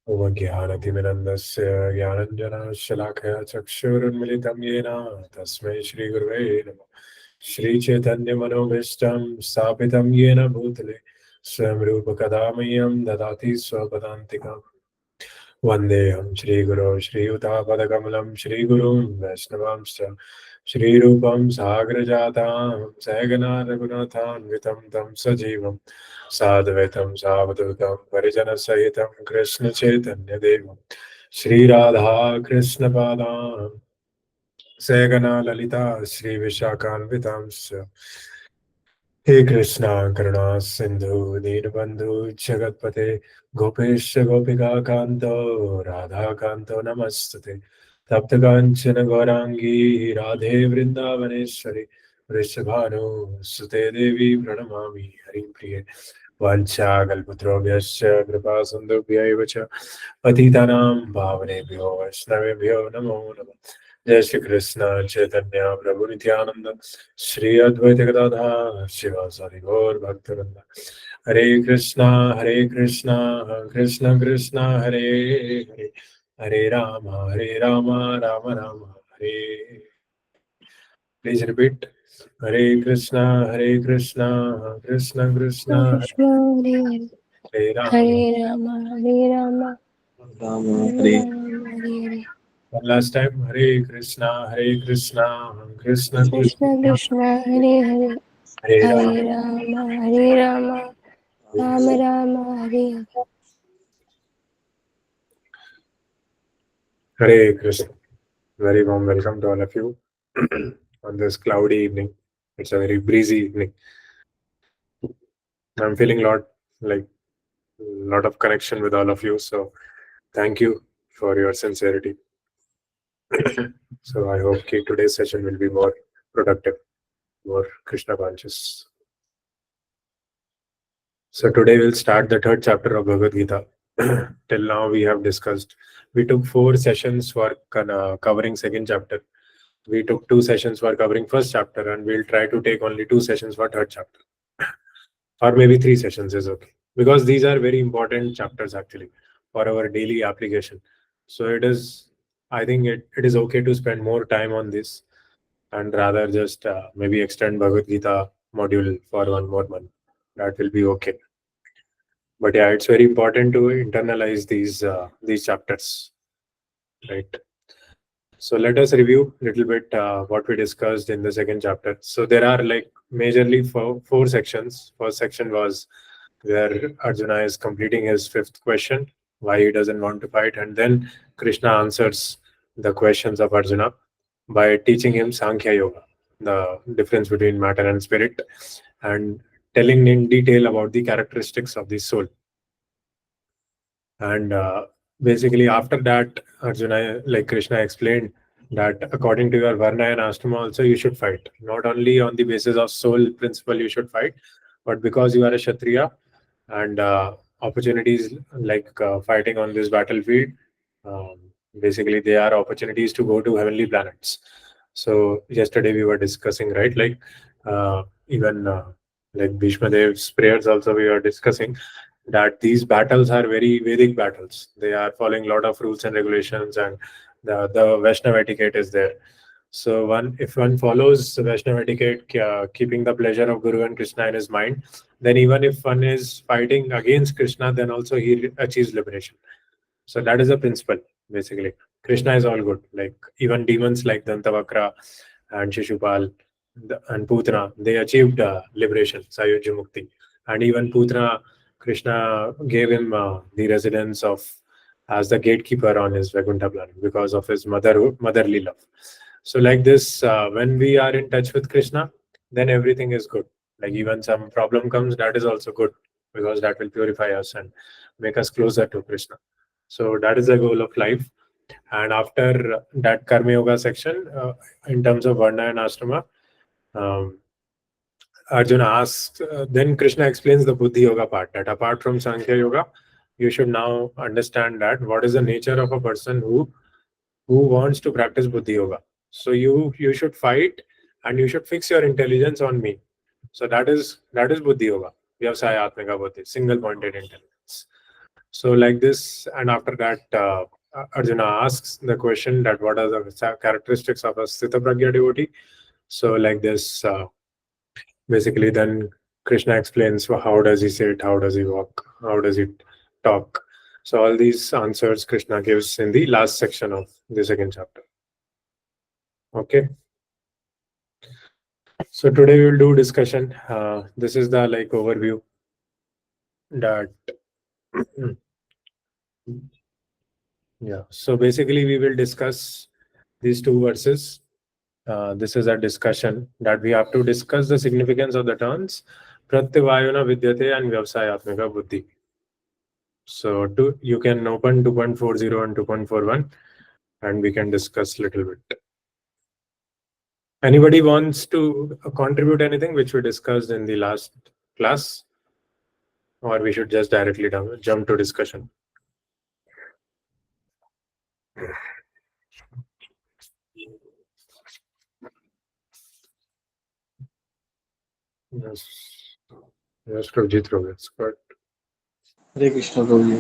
ज्ञानतिमिरन्दस्य ज्ञानञ्जनशलाकया चक्षुरुन्मिलितं येन तस्मै श्रीगुरुवे नमः। श्रीचैतन्यमनोभीष्टं स्थापितं येन भूतले स्वयं रूपकदा मह्यं ददाति स्वपदान्तिकम्। वन्देऽहं श्रीगुरो श्रीयुतापदकमलं श्रीगुरुं वैष्णवांश्च श्रीरूपं साग्रजातां सहगना रघुनाथान्वितं तं सजीवं साद्वैतं सावधूतं परिजनसहितं कृष्णचैतन्यदेवं श्रीराधा कृष्णपादां सहगना ललिता श्रीविशाखान्वितांश्च। हे कृष्णा करुणा सिंधु दीनबंधु जगतपते गोपेश गोपिका कांतो राधा कांतो नमस्तुते। तप्त कांचन गौरांगी राधे वृंदावनेश्वरी वृषभानु सुते देवी प्रणमामि हरिप्रिये। वाञ्छाकल्पतरुभ्यश्च कृपा सिन्धुभ्यैव च पतितानां पावनेभ्यो वैष्णवेभ्यो नमो नमः। जय श्री कृष्ण चैतन्य प्रभु नित्यानंद श्री अद्वैत गदाधर शिवासादि गौर भक्तवृंद। Hare Krishna Krishna Krishna Hare Hare Hare Rama Rama Rama Hare. Please repeat Hare Krishna Krishna Krishna Krishna Hare Hare Hare Rama Hare Rama Hare Rama Rama Rama Hare Rama Hare Hare one last time Hare Krishna Krishna Krishna Krishna Krishna Hare Hare Hare Rama Hare Rama Hare Rama Rama Rama Hare Hare. Hare Krishna. Very warm welcome to all of you on this cloudy evening. It's a very breezy evening. I'm feeling lot of connection with all of you. So thank you for your sincerity. So I hope today's session will be more productive, more Krishna conscious. So today we'll start the third chapter of Bhagavad Gita. Till now we have discussed. We took 4 sessions for covering second chapter. We took 2 sessions for covering first chapter, and we'll try to take only 2 sessions for third chapter. Or maybe 3 sessions is okay, because these are very important chapters actually for our daily application. So I think it is okay to spend more time on this, and rather just maybe extend Bhagavad Gita module for one more month. That will be okay. But yeah, it's very important to internalize these chapters, right? So let us review a little bit what we discussed in the second chapter. So there are like majorly four sections. First section was where Arjuna is completing his fifth question, why he doesn't want to fight, and then Krishna answers the questions of Arjuna by teaching him Sankhya Yoga, the difference between matter and spirit, and telling in detail about the characteristics of the soul. And basically, after that, Arjuna, like Krishna explained, that according to your Varna and Ashrama, also you should fight. Not only on the basis of soul principle, you should fight, but because you are a Kshatriya and opportunities like fighting on this battlefield, um, basically, they are opportunities to go to heavenly planets. So, yesterday we were discussing, right? Even like Bhishma Dev's prayers, also we were discussing that these battles are very Vedic battles. They are following a lot of rules and regulations, and the Vaishnava etiquette is there. So if one follows the Vaishnava etiquette, keeping the pleasure of Guru and Krishna in his mind, then even if one is fighting against Krishna, then also he achieves liberation. So that is the principle, basically. Krishna is all good. Like even demons like Dantavakra and Shishupal and Putana, they achieved liberation, Sayujya Mukti. And even Putana, Krishna gave him the residence of as the gatekeeper on his Vaikuntha planet because of his motherly love. So like this, when we are in touch with Krishna, then everything is good. Like even some problem comes, that is also good because that will purify us and make us closer to Krishna. So that is the goal of life. And after that Karma Yoga section, in terms of Varna and Ashrama, um, Arjuna asks, then Krishna explains the Buddhi Yoga part, that apart from Sankhya Yoga, you should now understand that what is the nature of a person who wants to practice Buddhi Yoga. So you should fight and you should fix your intelligence on me. So that is Buddhi Yoga. Vyavasaya Atmika Buddhi, single pointed intelligence. So like this, and after that, Arjuna asks the question that what are the characteristics of a Sthita Pragya devotee. So like this, basically, then Krishna explains how does he sit, how does he walk, how does he talk. So all these answers Krishna gives in the last section of the second chapter. Okay. So today we will do discussion. This is the like overview that yeah. So basically we will discuss these two verses. This is a discussion that we have to discuss the significance of the terms Pratyavayana Vidyate and Vyavsayatmika Buddhi. So you can open 2.40 and 2.41 and we can discuss little bit. Anybody wants to contribute anything which we discussed in the last class, or we should just directly jump to discussion? Yes. Yes, Prabhjit Roberts. But Hare Krishna Prabhu ji.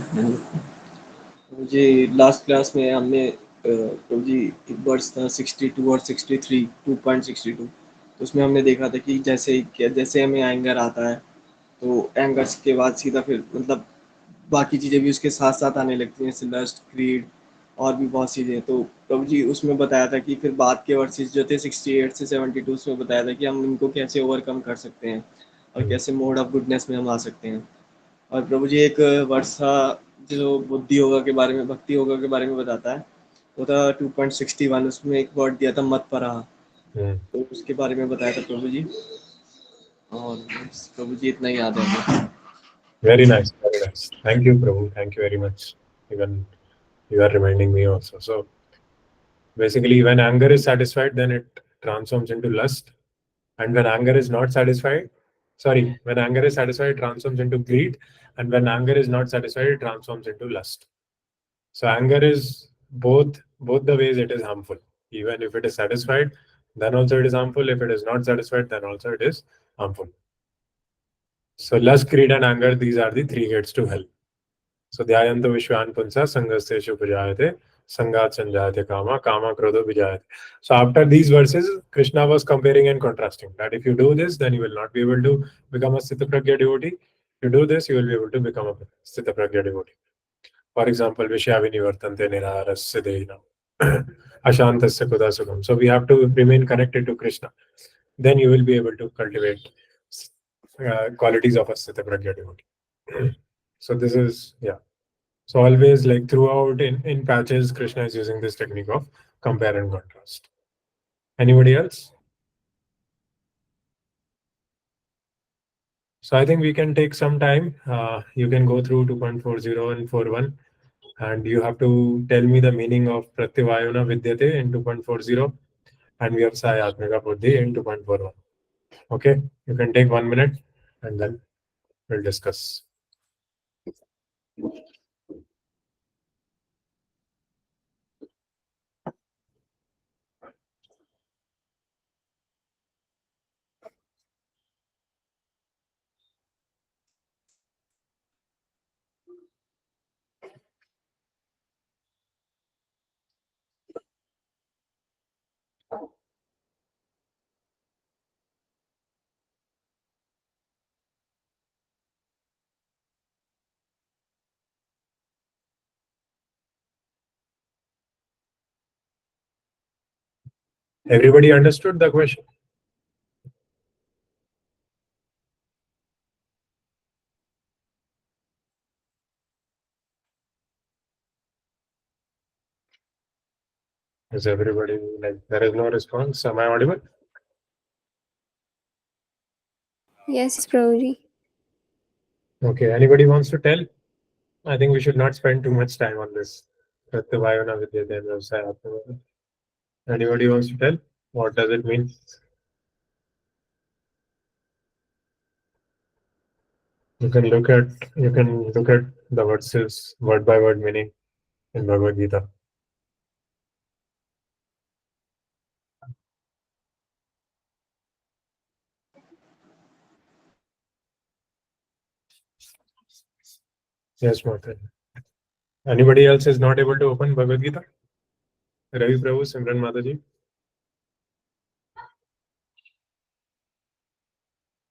Prabhu ji last class में हमने प्रभु जी एक words था 62 और 63 2.62, तो उसमें हमने देखा था कि जैसे हमें एंगर आता है तो एंगर्स के बाद सीधा फिर मतलब बाकी चीज़ें भी उसके साथ साथ आने लगती हैं, जैसे लस्ट, ग्रीड और भी बहुत चीज़ें। तो प्रभु जी उसमें बताया था कि फिर बाद के वर्सेस जो थे 68 से 72 उसमें बताया था कि हम इनको कैसे ओवरकम कर सकते हैं और कैसे मोड ऑफ गुडनेस में हम आ सकते हैं। और प्रभु जी एक वर्ष था जो बुद्धि योगा के बारे में, भक्ति योगा के बारे में बताता है, वो था 2.61। उसमें एक वर्ड दिया था मत परा, तो उसके बारे में बताया था प्रभु जी। और प्रभु जी इतना ही याद है मुझे। very nice, very nice. Thank you, Prabhu. Thank you very much. Even you are reminding me also. So basically, when anger is satisfied, then it transforms into lust. And when anger is not satisfied, sorry, when anger is satisfied, it transforms into greed. And when anger is not satisfied, it transforms into lust. So anger is both the ways it is harmful. Even if it is satisfied, then also it is harmful. If it is not satisfied, then also it is harmful. So lust, greed, and anger, these are the three gates to hell. So dhyayanto vishwan punsa sangaseshu pujayate sangat sanjayate kama kama krodho vijayate. So after these verses, Krishna was comparing and contrasting that if you do this, then you will not be able to become a Sthita Pragya devotee. If you do this, you will be able to become a Sthita Pragya devotee. For example, Vishyavivartante nirarasya deina ashantasya kuda sukham. So we have to remain connected to Krishna. Then you will be able to cultivate qualities of a Sthita Pragya devotee. So this is, yeah. So always like throughout in patches, Krishna is using this technique of compare and contrast. Anybody else? So I think we can take some time. You can go through 2.40 and 41, and you have to tell me the meaning of Pratyavayana Vidyate in 2.40 and Vyavsayatmika Buddhi in 2.41. Okay, you can take 1 minute and then we'll discuss. Everybody understood the question? Is everybody like there is no response? Am I audible? Yes, Prabhuji. Okay, anybody wants to tell? I think we should not spend too much time on this. Pratyavayana Vidyate and Vyavsayatmika. Anybody wants to tell? What does it mean? You can look at the verses word by word meaning in Bhagavad Gita. Yes, Martin. Anybody else is not able to open Bhagavad Gita? Ravi Prabhu, Simran Mataji.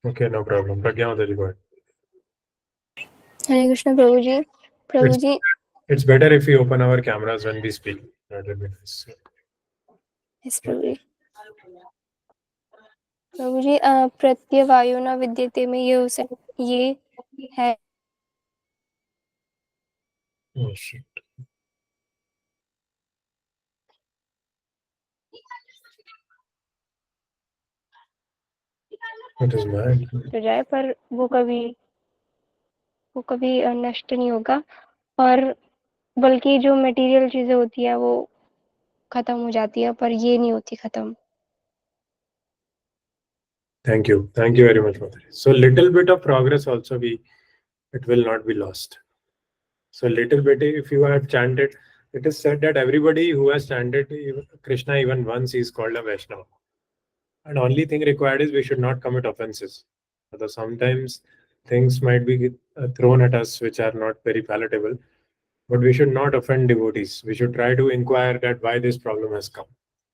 Okay, no problem. Pragya Mataji, go ahead. Hare Krishna, Prabhuji. Prabhuji, It's better if we open our cameras when we speak. That will be nice. yes, Prabhuji. प्रभुजी प्रत्यवायो न विद्यते में ये है Oh shit. It is mad. तो जाए पर वो कभी नष्ट नहीं होगा और बल्कि जो मटेरियल चीजें होती है वो खत्म हो जाती है पर ये नहीं होती खत्म. Thank you very much, Mataji. So little bit of progress also it will not be lost. So little bit, if you have chanted, it is said that everybody who has chanted Krishna even once is called a Vaishnava. And only thing required is we should not commit offenses. Because sometimes things might be thrown at us which are not very palatable, but we should not offend devotees. We should try to inquire that why this problem has come.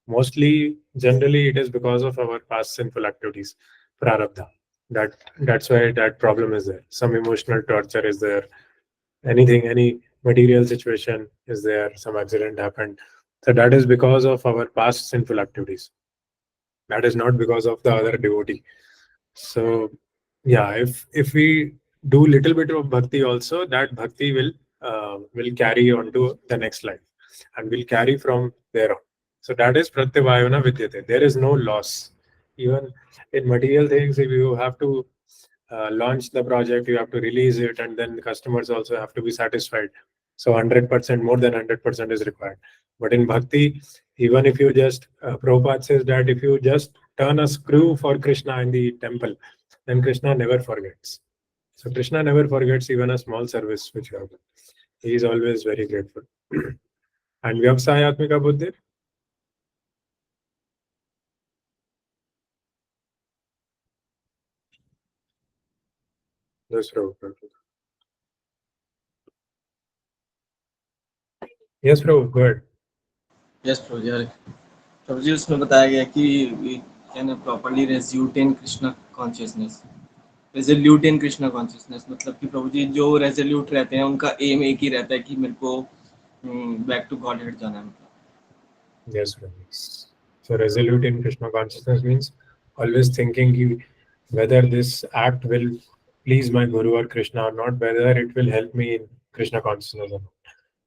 Mostly, generally, it is because of our past sinful activities, prarabdha. That's why that problem is there. Some emotional torture is there. Any material situation is there. Some accident happened. So that is because of our past sinful activities. That is not because of the other devotee. So yeah, if we do little bit of bhakti also, that bhakti will carry on to the next life and will carry from there on. So that is pratyavayana vidyate. There is no loss. Even in material things, if you have to launch the project, you have to release it, and then the customers also have to be satisfied. So 100%, more than 100% is required. But in bhakti, even if you just, Prabhupada says that if you just turn a screw for Krishna in the temple, then Krishna never forgets. So Krishna never forgets even a small service which you have done. He is always very grateful. And Vyavsayatmika Buddhi? Yes, Prabhu. Yes, Prabhu, go ahead. Yes Prabhu ji. Prabhu ji उसमें बताया गया कि we can properly resolute in Krishna consciousness. Resolute in Krishna consciousness मतलब कि प्रभु जी जो resolute रहते हैं उनका एम एक ही रहता है कि मेरे को बैक टू गॉड हेड जाना है. Yes, Prabhu. So resolute in Krishna consciousness means always thinking whether this act will please my Guru or Krishna or not, whether it will help me in Krishna consciousness or not.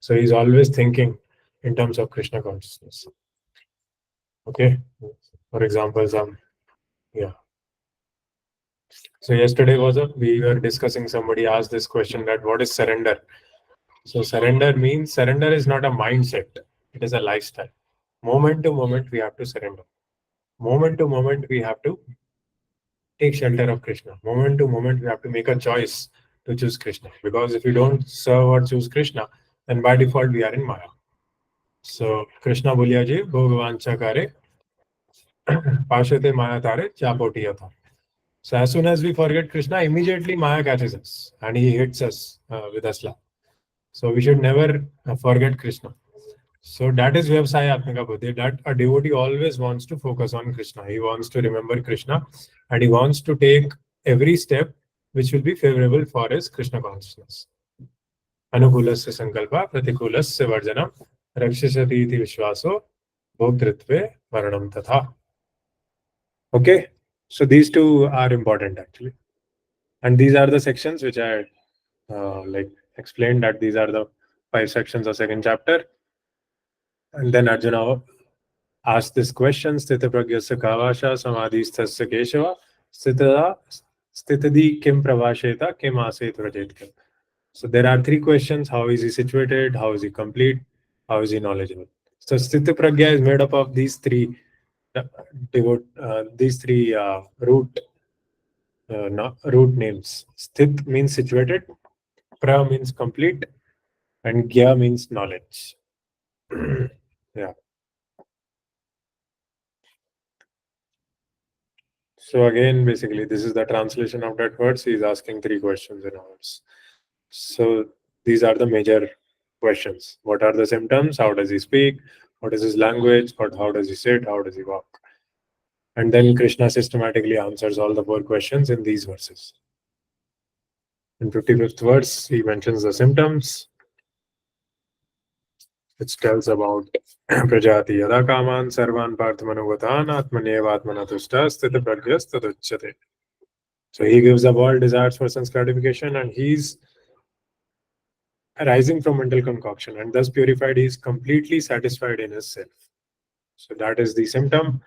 So he's always thinking in terms of Krishna consciousness. Okay. For example, yeah. So yesterday we were discussing, somebody asked this question that what is surrender? So surrender is not a mindset. It is a lifestyle. Moment to moment, we have to surrender. Moment to moment, we have to take shelter of Krishna. Moment to moment, we have to make a choice to choose Krishna. Because if you don't serve or choose Krishna, then by default, we are in Maya. So, Krishna Bulya ji, Bhagavancha kare, Pashate Maya tare, Chapoti tare. So, as soon as we forget Krishna, immediately Maya catches us and he hits us with a slap. So, we should never forget Krishna. So that is Vyavsayatmika Buddhi, that a devotee always wants to focus on Krishna. He wants to remember Krishna and he wants to take every step which will be favorable for his Krishna consciousness. Anukulasya sankalpa pratikulasya varjanam rakshasati iti vishwaso bhoktritve maranam tatha. Okay, so these two are important actually. And these are the sections which I explained, that these are the 5 sections of second chapter. And then Arjuna ask this question: Sthita pragyasya kavasha samadhisthasya keshava sthitadi kim pravasheta kim aset vrajet kim. So there are 3 questions: how is he situated, how is he complete, how is he knowledgeable. So sthita pragya is made up of these three root names. Sthit means situated, pra means complete, and gya means knowledge. Yeah. So again, basically, this is the translation of that words. He's asking 3 questions in ours. So these are the major questions. What are the symptoms? How does he speak? What is his language? How does he sit? How does he walk? And then Krishna systematically answers all the 4 questions in these verses. In 55th verse, he mentions the symptoms, which tells about Prajati yada kaman sarvan parthamanuvatan atmanevatmana tushta sthita pragyas taduchyate. So he gives up all desires for sense gratification, and he's arising from mental concoction, and thus purified, he is completely satisfied in his self. So that is the symptom.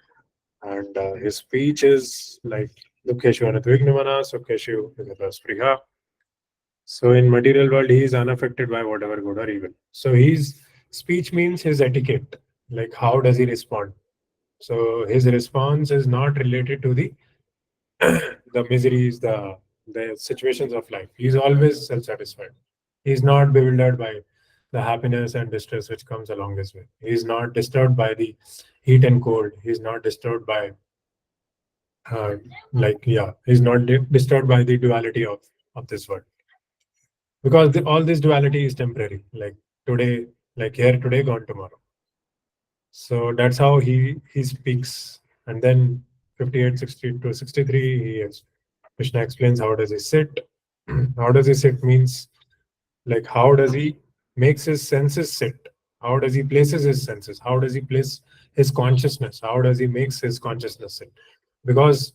And his speech is like Dukkeshu Anadvignamana, Sukkeshu Spriha. So in material world, he is unaffected by whatever good or evil. So his speech means his etiquette, like how does he respond. So his response is not related to the the miseries, the situations of life. He's always self-satisfied. He's not bewildered by the happiness and distress which comes along his way. He's not disturbed by the heat and cold. He's not disturbed by uh, he's not disturbed by the duality of this world, because all this duality is temporary, like today, like here today, gone tomorrow. So that's how he speaks. And then 58, 60 to 63, Krishna explains how does he sit. How does he sit means, like, how does he makes his senses sit? How does he places his senses? How does he place his consciousness? How does he makes his consciousness sit? Because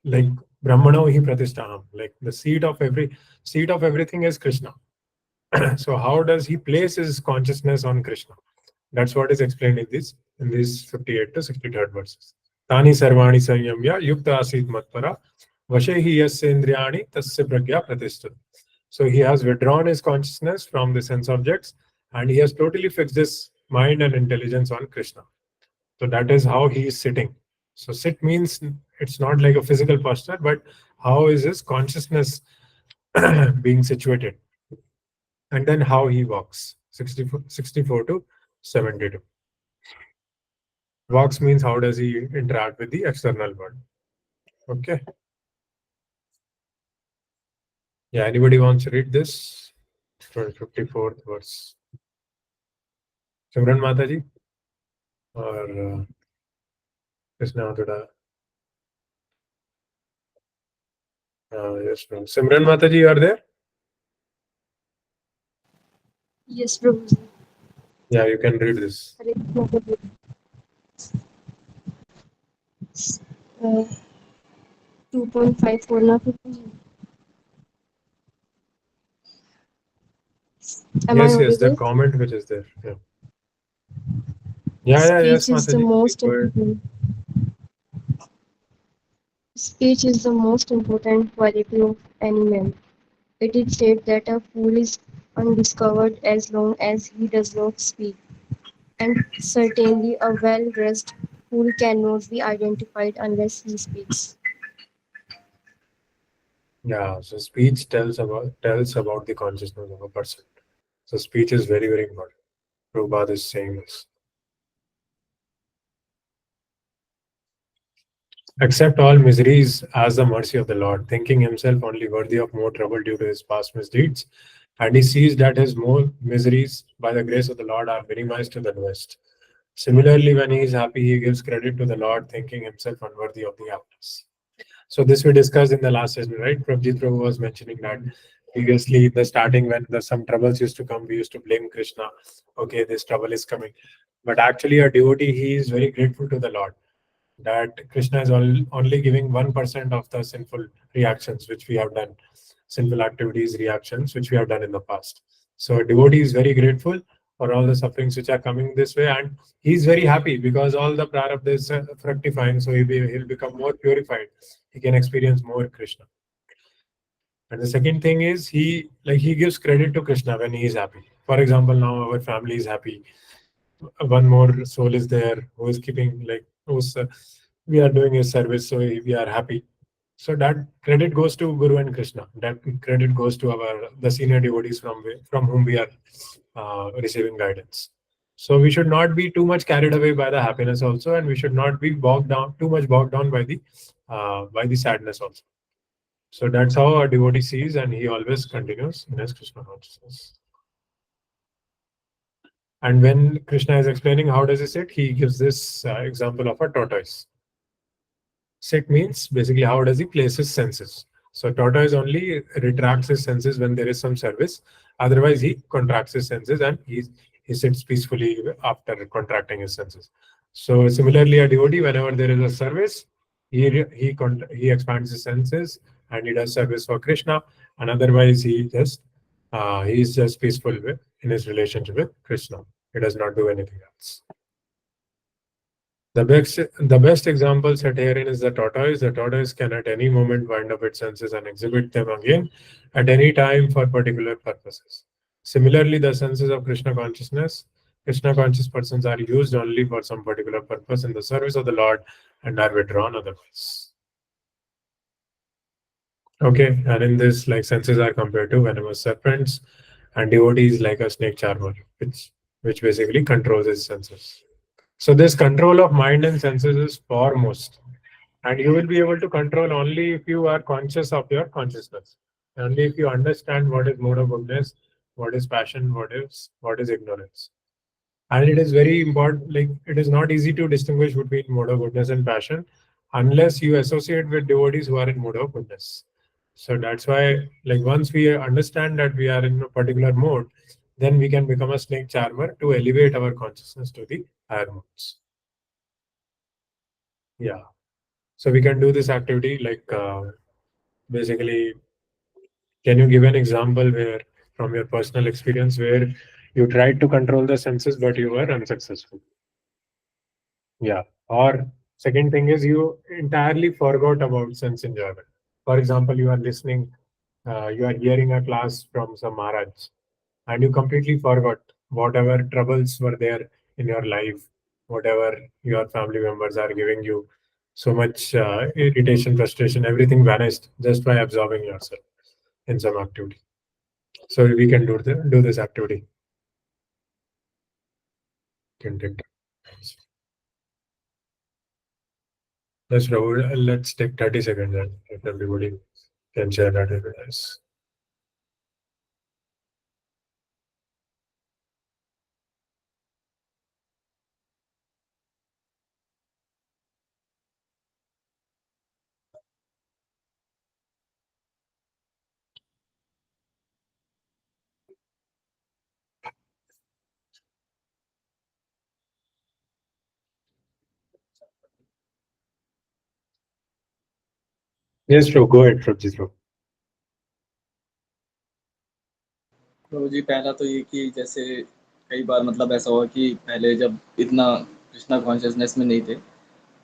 like Brahmano hi pratisthaham, like the seat of everything is Krishna. So how does he place his consciousness on Krishna? That's what is explained in these 58 to 63rd verses. Tani sarvani sanyamya yukta asit matpara vashe hi yasya indriyani tasya pragya pratishtha. So he has withdrawn his consciousness from the sense objects, and he has totally fixed his mind and intelligence on Krishna. So that is how he is sitting. So sit means it's not like a physical posture, but how is his consciousness being situated? And then how he walks, 64 to 72. Walks means how does he interact with the external world. Okay. Yeah, anybody wants to read this? 54th verse. Simran Mataji? Or Krishna Aduda? Yes, no. Simran Mataji, you are there? Yes, Prabhu. Yeah, you can read this. Uh, 2.54 now. Am I Yes, yes, the audible? comment which is there. Yeah. Yeah, yes, Speech is the Mataji. most Go ahead. important. Speech is the most important quality of any man. It is said that a fool is undiscovered as long as he does not speak, and certainly a well-dressed fool cannot be identified unless he speaks. Yeah, so speech tells about the consciousness of a person. So speech is very, very important. Prabhupada is saying this. Accept all miseries as the mercy of the Lord, thinking himself only worthy of more trouble due to his past misdeeds, and he sees that his more miseries, by the grace of the Lord, are minimized to the lowest. Similarly, when he is happy, he gives credit to the Lord, thinking himself unworthy of the happiness. So this we discussed in the last session, right? Prabhuji Prabhu was mentioning that previously in the starting when some troubles used to come, we used to blame Krishna. Okay, this trouble is coming. But actually a devotee, he is very grateful to the Lord that Krishna is only giving 1% of the sinful reactions which we have done, sinful activities, reactions which we have done in the past. So a devotee is very grateful for all the sufferings which are coming this way, and he's very happy because all the prarabdha is fructifying, so he'll become more purified. He can experience more Krishna. And the second thing is he gives credit to Krishna when he is happy. For example, now our family is happy, one more soul is there who is keeping like who's we are doing a service, so we are happy. So that credit goes to Guru and Krishna. That credit goes to the senior devotees from whom we are receiving guidance. So we should not be too much carried away by the happiness also, and we should not be bogged down by the sadness also. So that's how a devotee sees, and he always continues in his Krishna consciousness. And when Krishna is explaining how does he sit, he gives this example of a tortoise. Sit means basically how does he place his senses. So tortoise only retracts his senses when there is some service. Otherwise, he contracts his senses and he sits peacefully after contracting his senses. So similarly, a devotee, whenever there is a service, he expands his senses and he does service for Krishna. And otherwise, he is just peaceful in his relationship with Krishna. He does not do anything else. The best example set herein is the tortoise. The tortoise can at any moment wind up its senses and exhibit them again at any time for particular purposes. Similarly, the senses of Krishna conscious persons are used only for some particular purpose in the service of the Lord and are withdrawn otherwise. Okay, and in this, like senses are compared to venomous serpents, and devotees like a snake charmer, which basically controls his senses. So this control of mind and senses is foremost. And you will be able to control only if you are conscious of your consciousness. Only if you understand what is mode of goodness, what is passion, what is ignorance. And it is very important, like it is not easy to distinguish between mode of goodness and passion unless you associate with devotees who are in mode of goodness. So that's why, like once we understand that we are in a particular mode, then we can become a snake charmer to elevate our consciousness to the higher modes. Yeah. So we can do this activity like basically, can you give an example where from your personal experience where you tried to control the senses but you were unsuccessful? Yeah. Or second thing is you entirely forgot about sense enjoyment. For example, you are listening, you are hearing a class from some Maharaj and you completely forgot whatever troubles were there in your life, whatever your family members are giving you, so much irritation, frustration, everything vanished just by absorbing yourself in some activity. So we can do this activity. Can take time. Let's take 30 seconds and if everybody can share that with us. Yes, bro. Go ahead, Prabjit, bro. प्रभु जी पहला तो ये कि जैसे कई बार मतलब ऐसा हुआ कि पहले जब इतना कृष्णा कॉन्शियसनेस में नहीं थे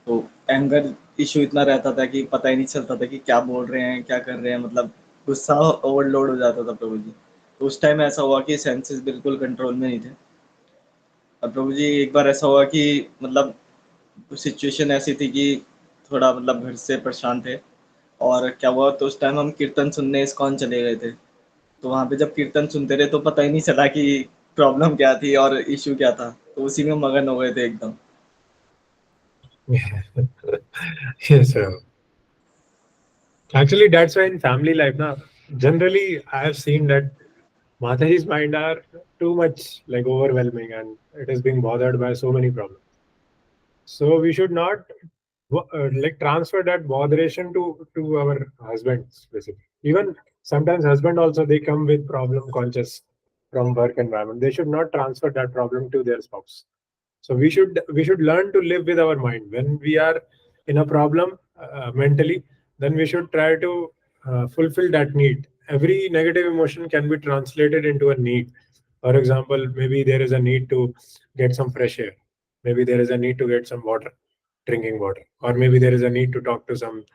तो एंगर इशू इतना रहता था कि पता ही नहीं चलता था कि क्या बोल रहे हैं क्या कर रहे हैं मतलब गुस्सा ओवरलोड हो जाता था प्रभु जी। तो उस टाइम ऐसा हुआ कि सेंसेस बिल्कुल कंट्रोल में नहीं थे। और प्रभु जी एक बार ऐसा हुआ कि मतलब सिचुएशन ऐसी थी कि थोड़ा मतलब घर से परेशान थे और क्या हुआ तो उस टाइम हम कीर्तन सुनने इस्कॉन चले गए थे। तो वहाँ पे जब कीर्तन सुनते रहे तो पता ही नहीं चला कि प्रॉब्लम क्या थी और इश्यू क्या था, तो उसी में मगन हो गए थे एकदम। Yes, sir. Actually, that's why in family life now, generally I have seen that Mataji's mind are too much like overwhelming and it is being bothered by so many problems. So we should not like transfer that botheration to our husbands basically. Even sometimes husband also they come with problem conscious from work environment. They should not transfer that problem to their spouse. So we should learn to live with our mind when we are in a problem mentally. Then we should try to fulfill that need. Every negative emotion can be translated into a need. For example, maybe there is a need to get some fresh air. Maybe there is a need to get some water, drinking water, or maybe there is a need to talk to some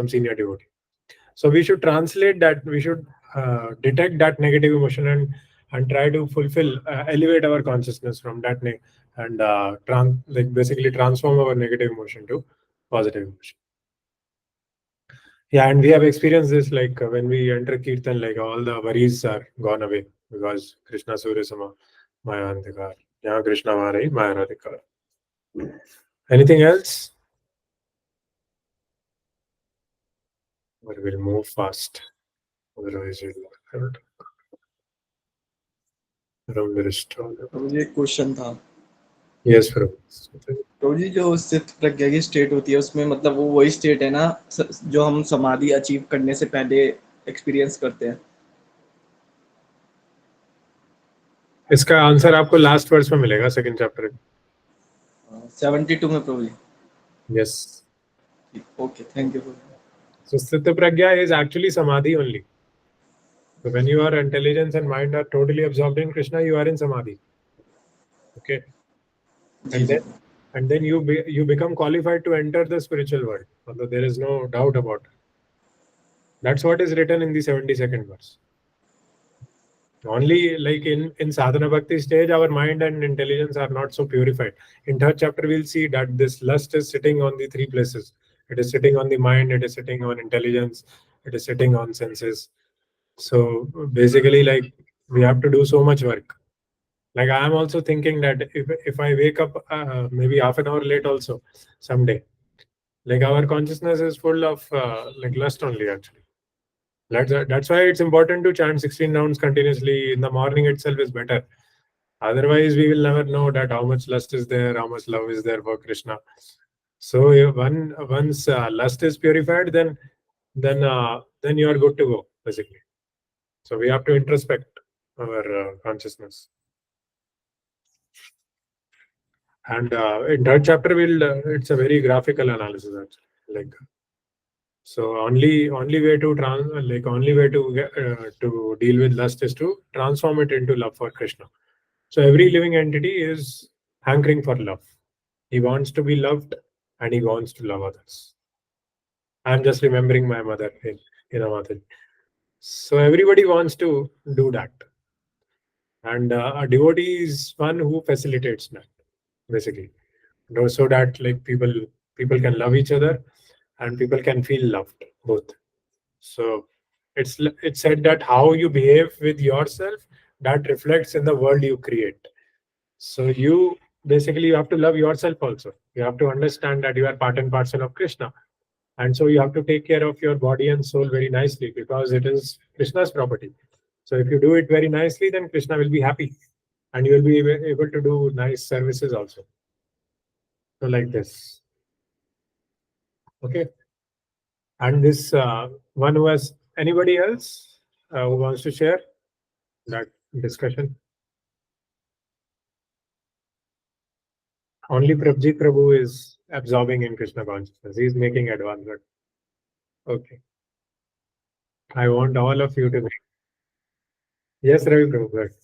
senior devotee. So we should translate that. We should detect that negative emotion and try to fulfill, elevate our consciousness from that and like basically transform our negative emotion to positive emotion. Yeah, and we have experienced this like when we enter kirtan, like all the worries are gone away because Krishna Surya Sama Maya Andhikar. Yeah, Krishna Varai Maya Radhikar. Anything else? Or we'll move fast. Otherwise, we'll. Around the wrist. प्रभु जी एक question था। Yes, Prabhu. Prabhu जी जो स्थित प्रज्ञा की state होती है उसमें मतलब वो वही स्टेट है ना जो हम समाधि अचीव करने से पहले एक्सपीरियंस करते हैं? इसका आंसर आपको लास्ट वर्स में मिलेगा, सेकंड चैप्टर। 72 में प्रभु जी। Yes. Okay, thank you. So Sthita Pragya is actually samadhi only. So when your intelligence and mind are totally absorbed in Krishna, you are in samadhi. Okay. जी जी। And then you become qualified to enter the spiritual world. Although there is no doubt about it. That's what is written in the 72nd verse. Only like in sadhana bhakti stage, our mind and intelligence are not so purified. In third chapter, we'll see that this lust is sitting on the three places. It is sitting on the mind, it is sitting on intelligence, it is sitting on senses. So basically, like, we have to do so much work. Like, I am also thinking that if I wake up maybe half an hour late also someday, like, our consciousness is full of like lust only actually. That's why it's important to chant 16 rounds continuously in the morning itself is better. Otherwise, we will never know that how much lust is there, how much love is there for Krishna. So once lust is purified, then you are good to go basically. So we have to introspect our consciousness. And in third chapter, it's a very graphical analysis actually. Like, so only way to to deal with lust is to transform it into love for Krishna. So every living entity is hankering for love. He wants to be loved and he wants to love others. I'm just remembering my mother in Amadhi. So everybody wants to do that. And a devotee is one who facilitates that, basically. So that like people can love each other and people can feel loved both. So it's said that how you behave with yourself, that reflects in the world you create. So you basically you have to love yourself also. You have to understand that you are part and parcel of Krishna. And so you have to take care of your body and soul very nicely because it is Krishna's property. So if you do it very nicely, then Krishna will be happy and you will be able to do nice services also. So like this. Okay. And this one who has anybody else who wants to share that discussion? Only Prabhjit Prabhu is absorbing in Krishna consciousness. He is making advancement. Okay. I want all of you to make. Yes, Ravi Prabhu. Go ahead.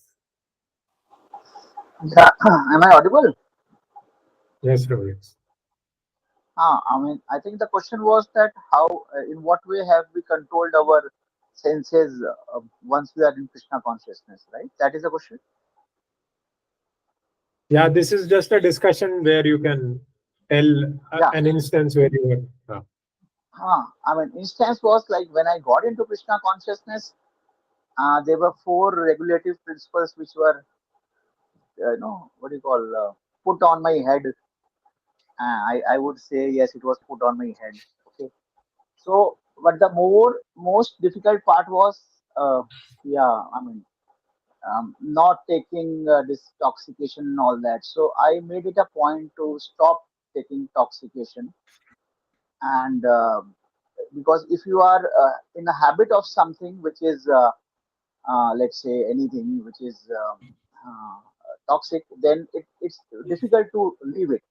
Yeah, am I audible? Yes, Prabhu. Yes. I mean, I think the question was that how, in what way have we controlled our senses once we are in Krishna consciousness, right? That is the question. Yeah, this is just a discussion where you can tell Yeah. an instance where you were. I mean, instance was like when I got into Krishna consciousness, there were four regulative principles which were, what do you call, put on my head. I would say yes, it was put on my head. Okay. So, but the most difficult part was, I mean, not taking this toxication and all that. So I made it a point to stop taking toxication, and because if you are in a habit of something which is, let's say, anything which is toxic, then it's difficult to leave it.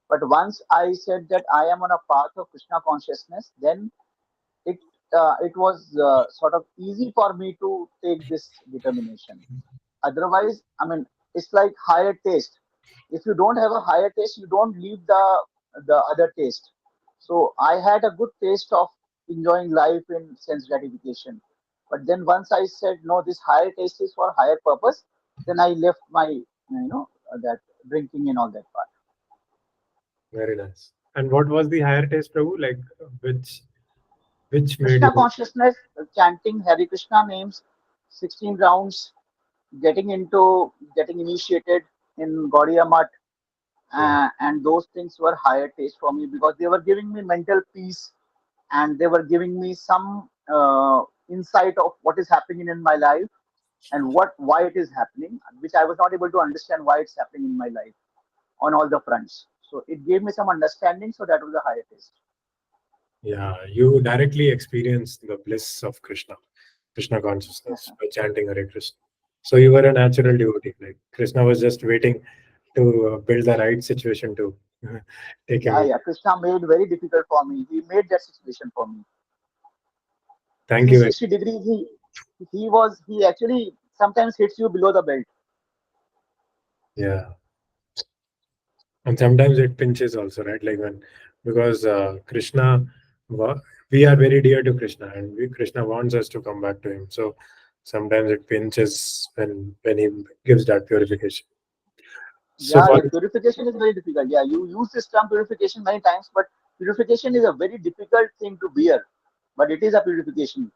But once I said that I am on a path of Krishna consciousness, then it it was sort of easy for me to take this determination. Otherwise, I mean, it's like higher taste. If you don't have a higher taste, you don't leave the other taste. So I had a good taste of enjoying life in sense gratification. But then once I said no, this higher taste is for higher purpose, then I left my that drinking and all that part. Very nice. And what was the higher taste, Prabhu? Like which made Krishna you? consciousness, chanting Hare Krishna names, 16 rounds, getting initiated in Gaudiya Math, and those things were higher taste for me because they were giving me mental peace and they were giving me some insight of what is happening in my life. and why it is happening, which I was not able to understand why it's happening in my life on all the fronts. So it gave me some understanding. So that was a higher taste. Yeah, you directly experienced the bliss of Krishna consciousness by chanting Hare Krishna. So you were a natural devotee. Like Krishna was just waiting to build the right situation to take him Yeah, in. yeah. Krishna made very difficult for me. He made that situation for me. Thank you. 360 degrees. He actually sometimes hits you below the belt. Yeah, and sometimes it pinches also, right? Like when because wa- we are very dear to Krishna, and Krishna wants us to come back to him. So sometimes it pinches when he gives that purification. So Yeah, for yeah. Purification is very difficult. Yeah, you use this term purification many times, but purification is a very difficult thing to bear. But it is a purification.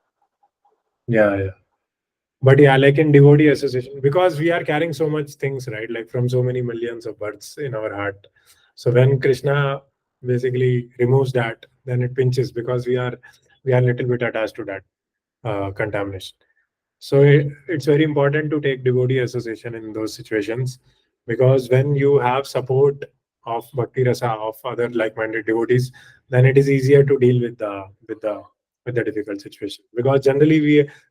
yeah, yeah. But yeah, like in devotee association, because we are carrying so much things, right? Like from so many millions of births in our heart. So when Krishna basically removes that, then it pinches because we are a little bit attached to that contamination. So it's very important to take devotee association in those situations, because when you have support of bhakti rasa of other like-minded devotees, then it is easier to deal with the difficult situation. Because generally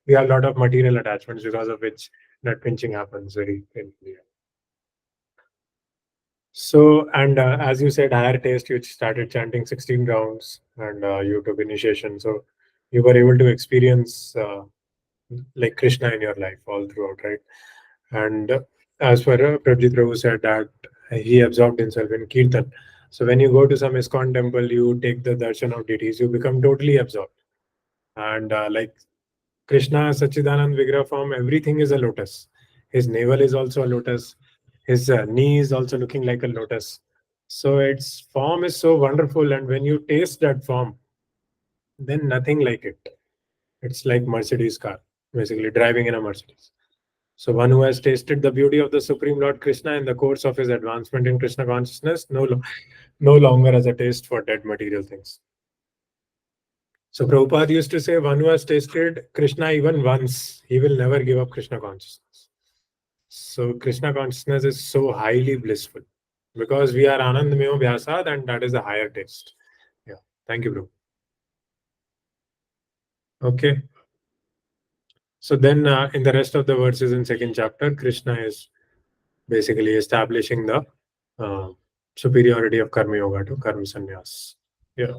we have a lot of material attachments, because of which that pinching happens very painfully. So, and as you said, higher taste, you started chanting 16 rounds and you took initiation. So you were able to experience like Krishna in your life all throughout, right? And as for Prabhuji Prabhu said that he absorbed himself in Kirtan. So when you go to some ISKCON temple, you take the darshan of deities, you become totally absorbed. And like Krishna, Sachidanand Vigraha form, everything is a lotus. His navel is also a lotus. His knee is also looking like a lotus. So its form is so wonderful. And when you taste that form, then nothing like it. It's like Mercedes car, basically driving in a Mercedes. So one who has tasted the beauty of the Supreme Lord Krishna in the course of his advancement in Krishna consciousness no longer has a taste for dead material things. So Prabhupada used to say, one who has tasted Krishna even once, he will never give up Krishna consciousness. So Krishna consciousness is so highly blissful because we are Anandamayo Vyasad, and that is a higher taste. Yeah. Thank you, bro. Okay. So then in the rest of the verses in second chapter, Krishna is basically establishing the uh, superiority of karma yoga to karma sannyas. Yeah.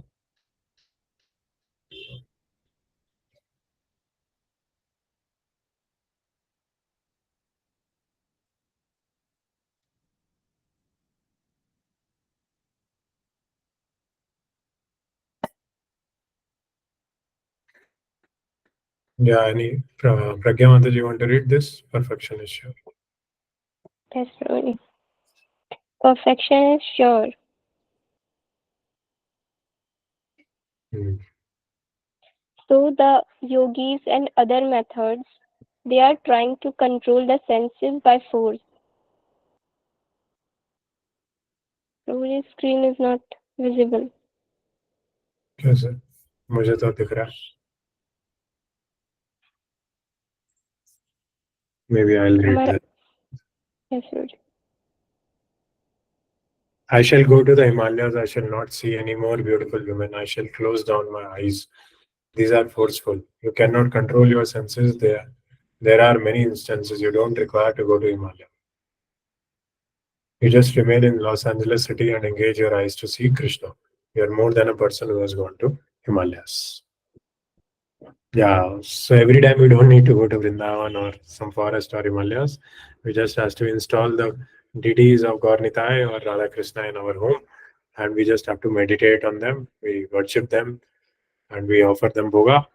Yeah. Any Pragya Mataji, you want to read this? Perfection is sure. Yes, Prabhuji. Perfection is sure. Hmm. So the yogis and other methods, they are trying to control the senses by force. Prabhuji's screen is not visible. कैसे मुझे तो दिख रहा है. Maybe I'll read हमारा that. yes, Prabhuji. I shall go to the Himalayas. I shall not see any more beautiful women. I shall close down my eyes. These are forceful. You cannot control your senses. There are many instances you don't require to go to Himalaya. You just remain in Los Angeles city and engage your eyes to see Krishna. You are more than a person who has gone to Himalayas. Yeah, so every time we don't need to go to Vrindavan or some forest or Himalayas. We just have to install the deities of Gaur Nitai or Radha Krishna in our home, and we just have to meditate on them. We worship them and we offer them bhoga,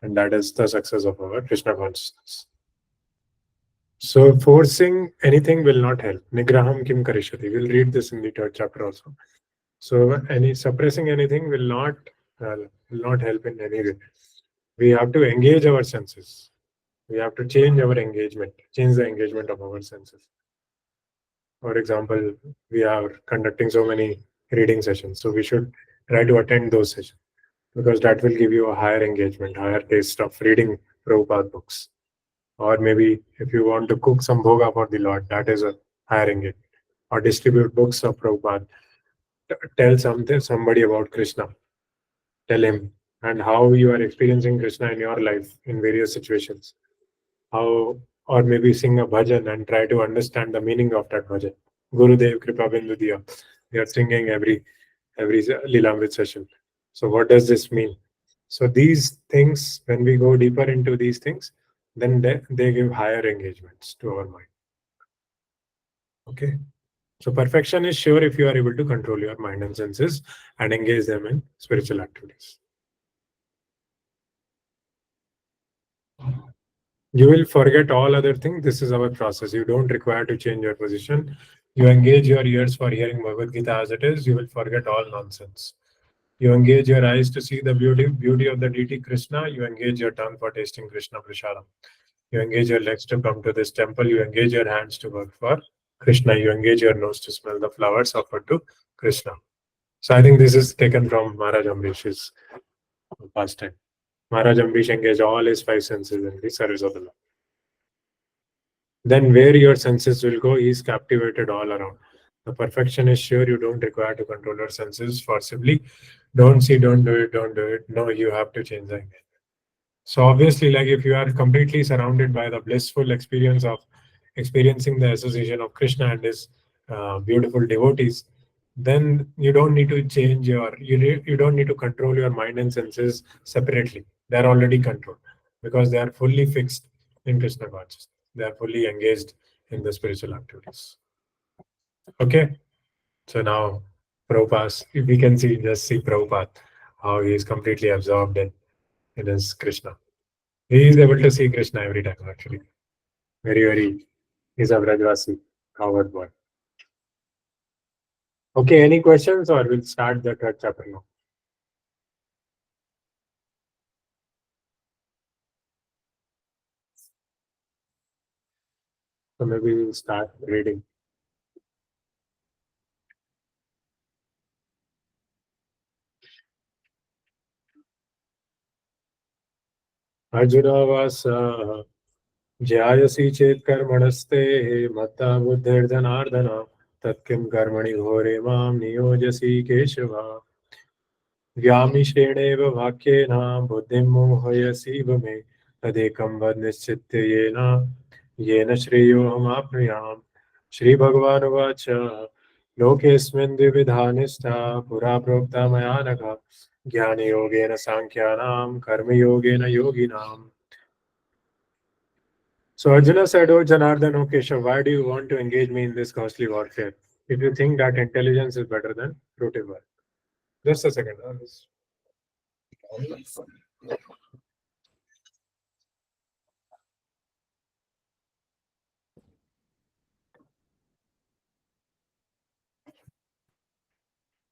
and that is the success of our Krishna consciousness. So forcing anything will not help. Nigraham kim karishati. We'll read this in the third chapter also. So any suppressing anything will not help in any way. We have to engage our senses. We have to change our engagement, change the engagement of our senses. For example, we are conducting so many reading sessions, so we should try to attend those sessions because that will give you a higher engagement, higher taste of reading Prabhupada books. Or maybe if you want to cook some bhoga for the Lord, that is a higher engagement. Or distribute books of Prabhupada. Tell somebody about Krishna. Tell him and how you are experiencing Krishna in your life in various situations. How, or maybe sing a bhajan and try to understand the meaning of that bhajan. Gurudev Kripa Bindu Diya. We are singing every Lilamrit session. So what does this mean? So these things, when we go deeper into these things, then they give higher engagements to our mind. Okay. So perfection is sure if you are able to control your mind and senses and engage them in spiritual activities. You will forget all other things. This is our process. You don't require to change your position. You engage your ears for hearing Bhagavad Gita as it is. You will forget all nonsense. You engage your eyes to see the beauty of the deity Krishna. You engage your tongue for tasting Krishna Prasadam. You engage your legs to come to this temple. You engage your hands to work for Krishna. You engage your nose to smell the flowers offered to Krishna. So I think this is taken from Maharaj Amrish's pastime. Maharaj Amrish engaged all his five senses in the service of the Lord. Then where your senses will go, he is captivated all around. The perfection is sure. You don't require to control your senses forcibly. Don't see, don't do it, don't do it. No, you have to change the engagement. So obviously, like if you are completely surrounded by the blissful experience of experiencing the association of Krishna and his beautiful devotees, then you don't need to change you don't need to control your mind and senses separately. They are already controlled because they are fully fixed in Krishna consciousness. They are fully engaged in the spiritual activities. Okay, so now Prabhupada, if we can see Prabhupada, how he is completely absorbed in his Krishna. He is able to see Krishna every time, actually. Very, he's a Vrajvasi, coward boy. Okay, any questions or we'll start the third chapter now? So maybe we'll start reading. Arjunavas Jayasi chet karmanaste matta buddhirjanardana tatkim karmani ghore mam niyojasi keshava व्यामिश्रेणेव वाक्येन बुद्धिं मोहयसीव मे तदेकं वद निश्चित्य येन श्रेयोऽहमाप्नुयाम् श्रीभगवानुवाच लोकेऽस्मिन् द्विविधा निष्ठा पुरा प्रोक्ता मया नघ ज्ञानयोगेन साङ्ख्यानां कर्मयोगेन योगिनाम्. So Arjuna said, "Oh Janardhan, O Keshav, why do you want to engage me in this costly warfare? If you think that intelligence is better than fruitive work." Just a second.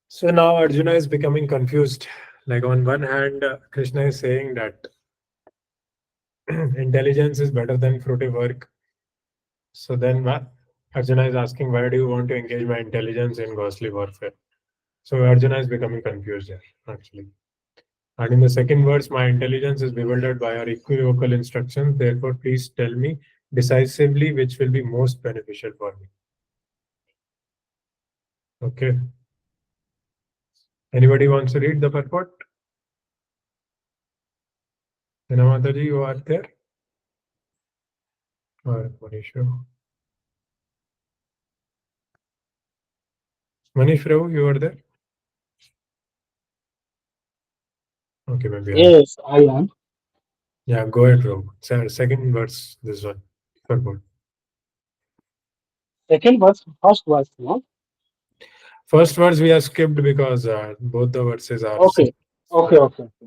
So now Arjuna is becoming confused. Like on one hand, Krishna is saying that intelligence is better than fruitive work. So then Arjuna is asking, why do you want to engage my intelligence in ghostly warfare? So Arjuna is becoming confused here, actually. And in the second verse, my intelligence is bewildered by your equivocal instructions. Therefore, please tell me decisively which will be most beneficial for me. Okay. Anybody wants to read the purport? Hinamataji, you are there? Or Manisha? Manish Rao, you are there? Okay, maybe. Yes, I am. Yeah, go ahead, Rao. Second verse, this one. Purport. Second verse, first verse, no? First verse we have skipped because both the verses are okay okay okay okay.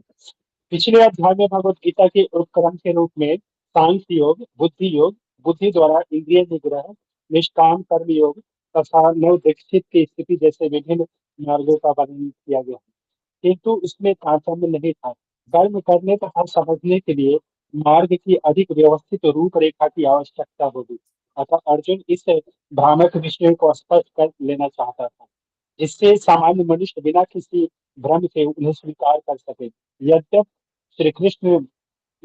पिछले अध्याय में भगवत गीता के उपक्रम के रूप में सांख्य योग, बुद्धि योग, बुद्धि द्वारा इंद्रिय निग्रह, निष्काम कर्म योग तथा नव दीक्षित की स्थिति जैसे विभिन्न मार्गों का वर्णन किया गया है, किंतु इसमें तारतम्य नहीं था। कर्म करने तथा समझने के लिए मार्ग की अधिक व्यवस्थित रूपरेखा की आवश्यकता होगी। अतः अर्जुन इस भ्रामक विषय को स्पष्ट कर लेना चाहता था, जिससे सामान्य मनुष्य बिना किसी भ्रम के उन्हें स्वीकार कर सके। यद्यप श्री कृष्ण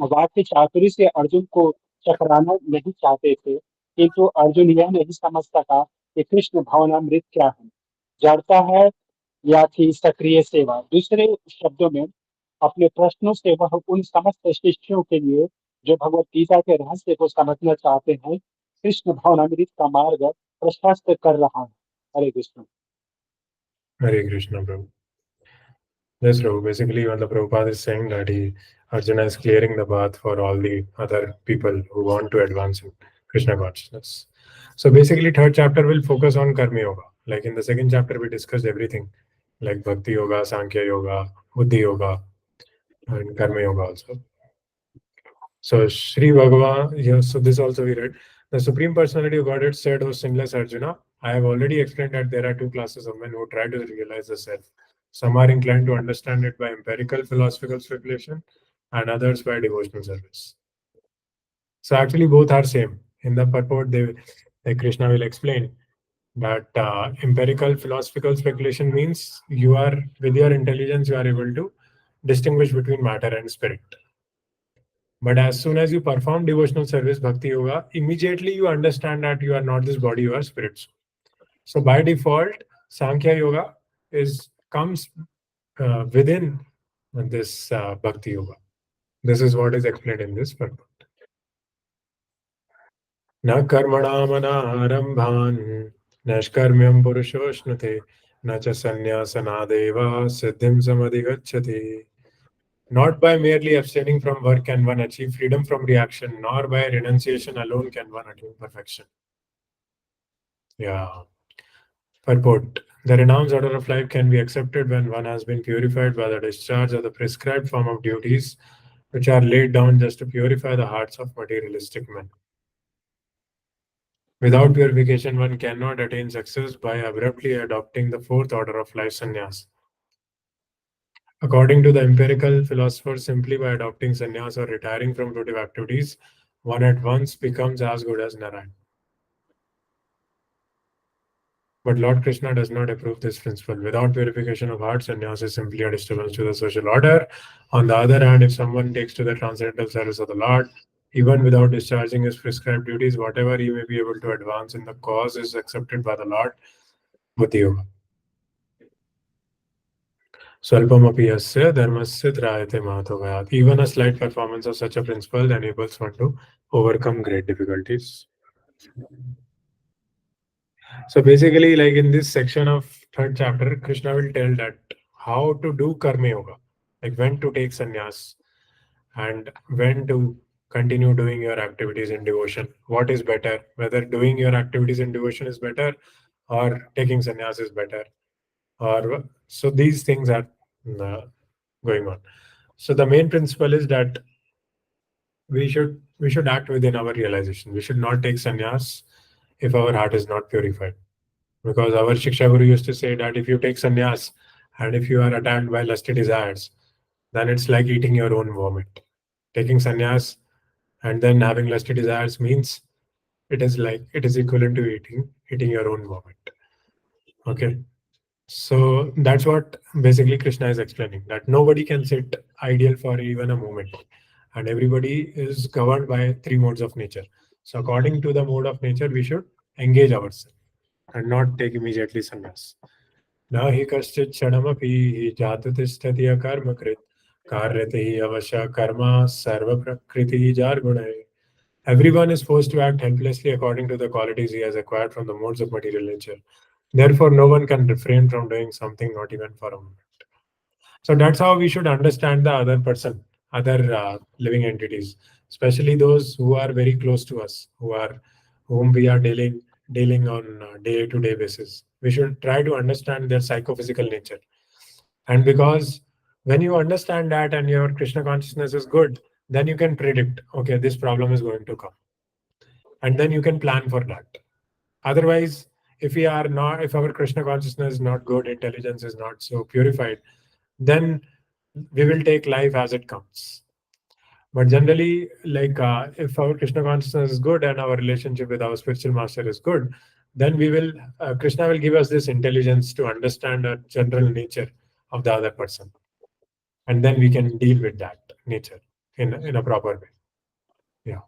वाक्य चातुरी से अर्जुन को चकराना नहीं चाहते थे, किंतु अर्जुन यह नहीं समझ सका कि कृष्ण भावनामृत क्या है, जड़ता है या थी सक्रिय सेवा। दूसरे शब्दों में अपने प्रश्नों से वह उन समस्त शिष्यों के लिए जो भगवत गीता के रहस्य को समझना चाहते हैं, कृष्ण भावनामृत का मार्ग प्रशस्त कर रहा है। हरे Krishna. Hare Krishna, Prabhu. Yes, Prabhu. Basically, when the Prabhupada is saying that Arjuna is clearing the path for all the other people who want to advance in Krishna consciousness. So basically, third chapter will focus on Karma Yoga. Like in the second chapter, we discussed everything, like Bhakti Yoga, Sankhya Yoga, Buddhi Yoga, and Karma Yoga also. So Sri Bhagavan, yes, so this also we read. The Supreme Personality of Godhead said, O sinless Arjuna, I have already explained that there are two classes of men who try to realize the self. Some are inclined to understand it by empirical philosophical speculation, and others by devotional service. So actually, both are same. In the purport, like Krishna will explain that empirical philosophical speculation means you are, with your intelligence, you are able to distinguish between matter and spirit. But as soon as you perform devotional service, bhakti yoga, immediately you understand that you are not this body, you are spirit. So by default, Sankhya yoga comes within this bhakti yoga. This is what is explained in this purport. न कर्मणामनारम्भान् नैष्कर्म्यं पुरुषोऽश्नुते न च सन्न्यासनादेव सिद्धिं समधिगच्छति. Not by merely abstaining from work can one achieve freedom from reaction, nor by renunciation alone can one attain perfection. Yeah. Purport. The renounced order of life can be accepted when one has been purified by the discharge of the prescribed form of duties which are laid down just to purify the hearts of materialistic men. Without purification, one cannot attain success by abruptly adopting the fourth order of life, sannyas. According to the empirical philosophers, simply by adopting sannyas or retiring from productive activities, one at once becomes as good as Narayan. But Lord Krishna does not approve this principle. Without purification of heart, sannyas is simply a disturbance to the social order. On the other hand, if someone takes to the transcendental service of the Lord, even without discharging his prescribed duties, whatever he may be able to advance in the cause is accepted by the Lord. Buddhi Yoga. Swalpamapi yasya dharmasya trayate mahatavayat. Even a slight performance of such a principle enables one to overcome great difficulties. So basically, like in this section of third chapter, Krishna will tell that how to do karma yoga, like when to take sannyas and when to continue doing your activities in devotion. What is better, whether doing your activities in devotion is better or taking sannyas is better, or so these things are going on. So the main principle is that we should act within our realization. We should not take sannyas if our heart is not purified. Because our Shiksha Guru used to say that if you take sannyas and if you are attacked by lusty desires, then it's like eating your own vomit. Taking sannyas and then having lusty desires means it is equivalent to eating your own vomit. Okay. So that's what basically Krishna is explaining, that nobody can sit ideal for even a moment. And everybody is governed by three modes of nature. So according to the mode of nature, we should engage ourselves and not take immediately sannyas. न हि कश्चित् क्षणमपि हि जातु तिष्ठति अकर्मकृत् कार्यते हि अवश्य कर्म सर्वप्रकृतिः जार्गुणैः. Everyone is forced to act helplessly according to the qualities he has acquired from the modes of material nature. Therefore, no one can refrain from doing something, not even for a moment. So that's how we should understand the other person, other living entities, especially those who are very close to us, whom we are dealing on day-to-day basis. We should try to understand their psychophysical nature. And because when you understand that and your Krishna consciousness is good, then you can predict, okay, this problem is going to come. And then you can plan for that. Otherwise, if our Krishna consciousness is not good, intelligence is not so purified, then we will take life as it comes. But generally, like if our Krishna consciousness is good and our relationship with our spiritual master is good, then Krishna will give us this intelligence to understand the general nature of the other person, and then we can deal with that nature in a proper way. Yeah.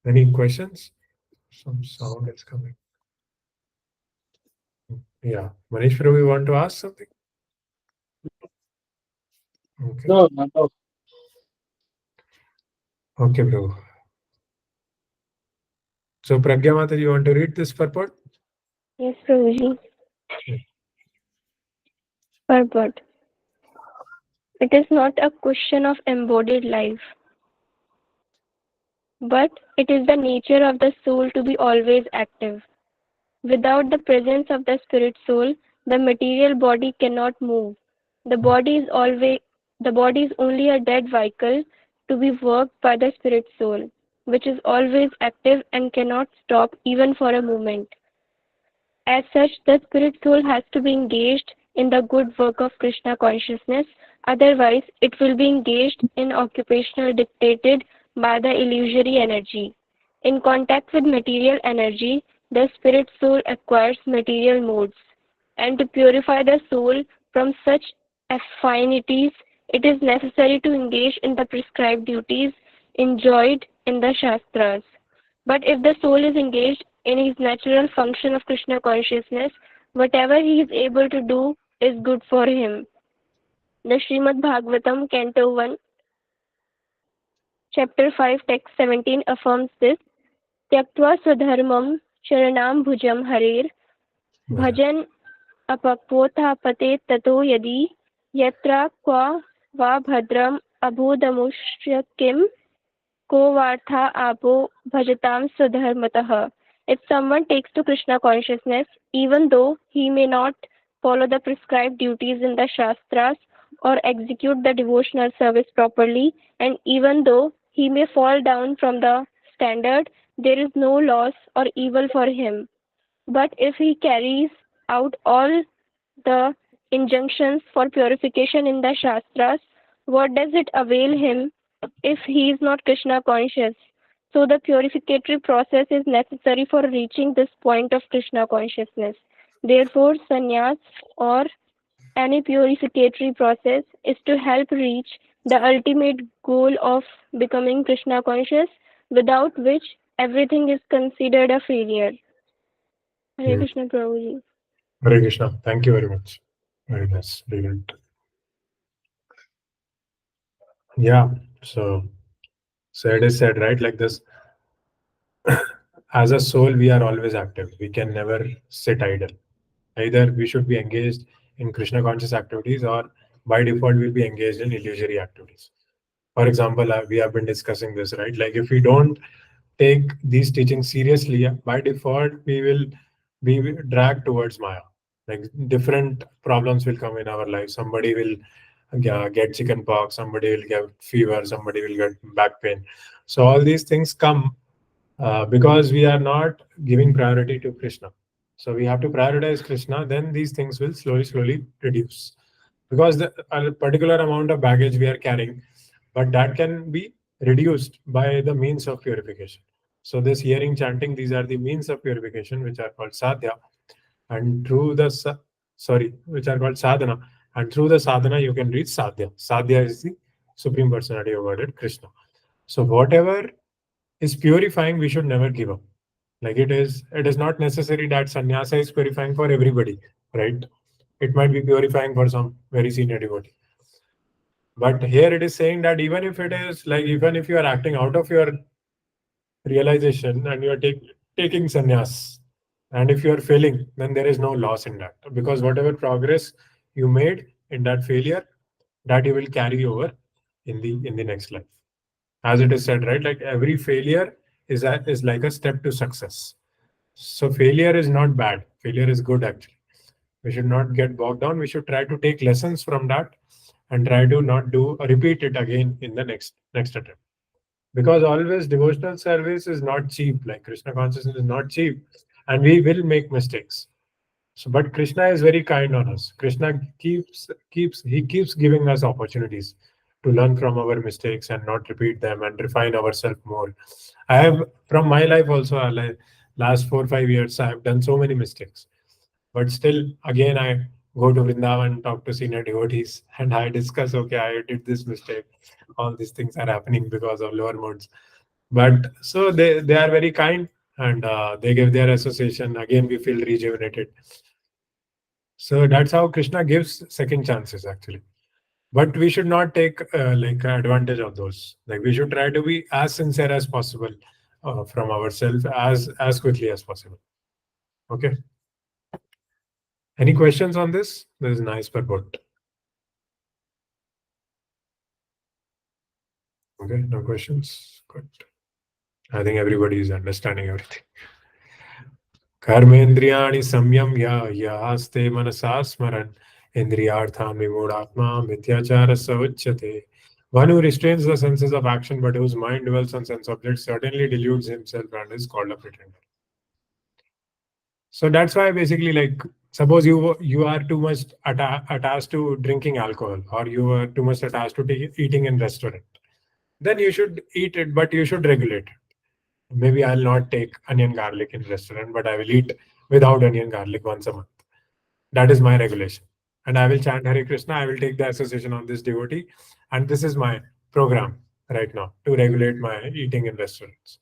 Any questions? Some sound is coming. Yeah. Manish Prabhu, you want to ask something? Okay. No, no. Okay, bro. So, Pragya Mata, you want to read this purport? Yes, Prabhuji. Yeah. Purport. It is not a question of embodied life, but it is the nature of the soul to be always active. Without the presence of the spirit soul, the material body cannot move. The body is always the body is only a dead vehicle to be worked by the spirit soul, which is always active and cannot stop even for a moment. As such, the spirit soul has to be engaged in the good work of Krishna consciousness, otherwise, it will be engaged in occupational dictated by the illusory energy. In contact with material energy, the spirit soul acquires material modes, and to purify the soul from such affinities, it is necessary to engage in the prescribed duties enjoined in the Shastras. But if the soul is engaged in his natural function of Krishna consciousness, whatever he is able to do is good for him. The Srimad Bhagavatam, Canto 1, Chapter 5, Text 17 affirms this. Tyaktva swadharmam sharanam bhujam harer bhajan apakvotha pate tato yadi yatra kwa va bhadram abhudamushya kim ko vartha apo bhajatam swadharmatah. If someone takes to Krishna consciousness, even though he may not follow the prescribed duties in the Shastras or execute the devotional service properly, and even though he may fall down from the standard, there is no loss or evil for him. But if he carries out all the injunctions for purification in the Shastras, what does it avail him if he is not Krishna conscious? So the purificatory process is necessary for reaching this point of Krishna consciousness. Therefore, sannyas or any purificatory process is to help reach the ultimate goal of becoming Krishna conscious, without which everything is considered a failure. Hare Hmm. Krishna Prabhuji. Hare Krishna. Thank you very much. Very nice. Brilliant. Yeah. So it is said, right? Like this, as a soul, we are always active. We can never sit idle. Either we should be engaged in Krishna conscious activities, or by default, we'll be engaged in illusory activities. For example, we have been discussing this, right? Like if we don't take these teachings seriously, by default, we will be dragged towards Maya. Like different problems will come in our life. Somebody will get chicken pox, somebody will get fever, somebody will get back pain. So all these things come because we are not giving priority to Krishna. So we have to prioritize Krishna, then these things will slowly reduce. Because a particular amount of baggage we are carrying, but that can be reduced by the means of purification. So this hearing, chanting, these are the means of purification, which are called sadhya. And through the, which are called sadhana. And through the sadhana, you can reach sadhya. Sadhya is the Supreme Personality of Godhead, Krishna. So whatever is purifying, we should never give up. Like it is not necessary that sannyasa is purifying for everybody, right? It might be purifying for some very senior devotee. But here it is saying that even if it is like, even if you are acting out of your realization and you are taking sannyas, and if you are failing, then there is no loss in that, because whatever progress you made in that failure, that you will carry over in the next life. As it is said, right? Like every failure is like a step to success. So failure is not bad. Failure is good actually. We should not get bogged down. We should try to take lessons from that and try to not do repeat it again in the next attempt. Because always devotional service is not cheap. Like Krishna consciousness is not cheap, and we will make mistakes. So, but Krishna is very kind on us. Krishna keeps giving us opportunities to learn from our mistakes and not repeat them and refine ourselves more. I have from my life also, like last 4 5 years, I have done so many mistakes. But still, again, I go to Vrindavan, talk to senior devotees, and I discuss, okay, I did this mistake. All these things are happening because of lower modes. But so they are very kind, and they give their association. Again, we feel rejuvenated. So that's how Krishna gives second chances, actually. But we should not take like advantage of those. Like we should try to be as sincere as possible from ourselves as quickly as possible. Okay. Any questions on this? This is nice purport. Okay, no questions. Good. I think everybody is understanding everything. कर्मेन्द्रियाणि संयम्य यास्ते मनसा स्मरन् इन्द्रियार्थान् विमूढात्मा मिथ्याचार स उच्यते. One who restrains the senses of action but whose mind dwells on sense objects certainly deludes himself and is called a pretender. So that's why basically, like, suppose you are too much attached to drinking alcohol, or you are too much attached to eating in restaurant, then you should eat it, but you should regulate it. Maybe I'll not take onion garlic in restaurant, but I will eat without onion garlic once a month. That is my regulation. And I will chant Hare Krishna. I will take the association of this devotee. And this is my program right now to regulate my eating in restaurants.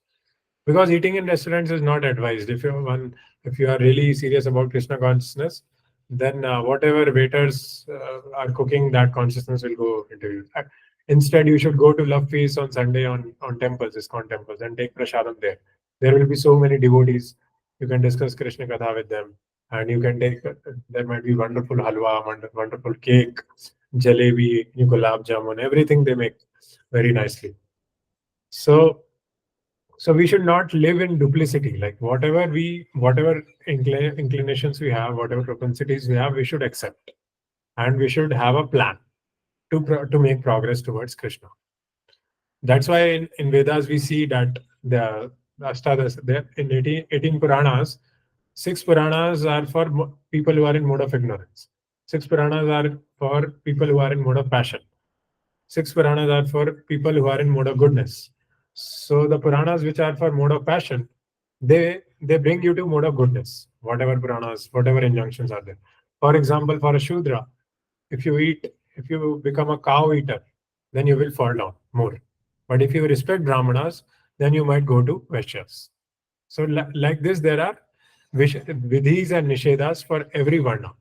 Because eating in restaurants is not advised. If you are really serious about Krishna consciousness, then whatever waiters are cooking, that consciousness will go into you. Instead, you should go to love feasts on Sunday on temples, ISKCON temples, and take prasadam there. There will be so many devotees. You can discuss Krishna Katha with them, and you can take. There might be wonderful halwa, wonderful cake, jalebi, gulab jamun, everything they make very nicely. So we should not live in duplicity. Like whatever inclinations we have, whatever propensities we have, we should accept, and we should have a plan to make progress towards Krishna. That's why in Vedas we see that the Ashtadas, in 18 Puranas, 6 Puranas are for people who are in mode of ignorance. 6 Puranas are for people who are in mode of passion. 6 Puranas are for people who are in mode of goodness. So the Puranas which are for mode of passion, they bring you to mode of goodness. Whatever Puranas, whatever injunctions are there. For example, for a Shudra, if you become a cow eater, then you will fall down more. But if you respect Brahmanas, then you might go to Vaishyas. So like this, there are vidhis and nishedas for every varna.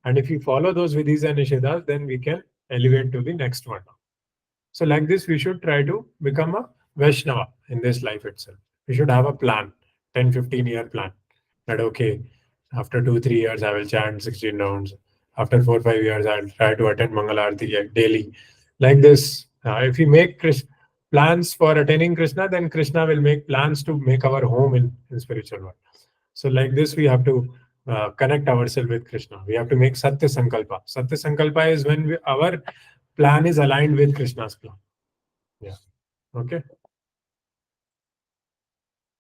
And if you follow those vidhis and nishedas, then we can elevate to the next varna. So like this, we should try to become a Vaishnava in this life itself. We should have a plan, 10, 15-year plan. That okay, after 2, 3 years, I will chant 16 rounds. After 4, 5 years, I'll try to attend Mangal Aarti daily. Like this, if we make plans for attaining Krishna, then Krishna will make plans to make our home in spiritual world. So like this, we have to connect ourselves with Krishna. We have to make Satya Sankalpa. Satya Sankalpa is when our plan is aligned with Krishna's plan. Yeah. Okay.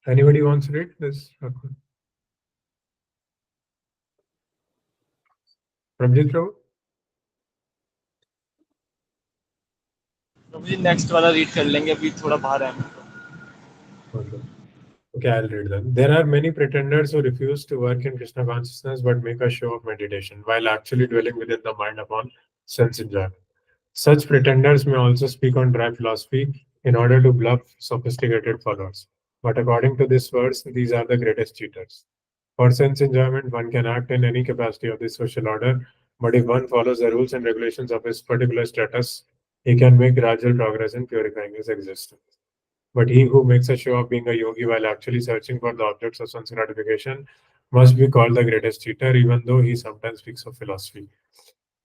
Anybody wants to read this? Prabhjit Prabhu? Prabhu ji next वाला read कर लेंगे, अभी थोड़ा बाहर है हम तो। Okay, I'll read them. There are many pretenders who refuse to work in Krishna consciousness but make a show of meditation while actually dwelling within the mind upon sense enjoyment. Such pretenders may also speak on dry philosophy in order to bluff sophisticated followers. But according to this verse, these are the greatest cheaters. For sense enjoyment, one can act in any capacity of the social order, but if one follows the rules and regulations of his particular status, he can make gradual progress in purifying his existence. But he who makes a show of being a yogi while actually searching for the objects of sense gratification must be called the greatest cheater, even though he sometimes speaks of philosophy.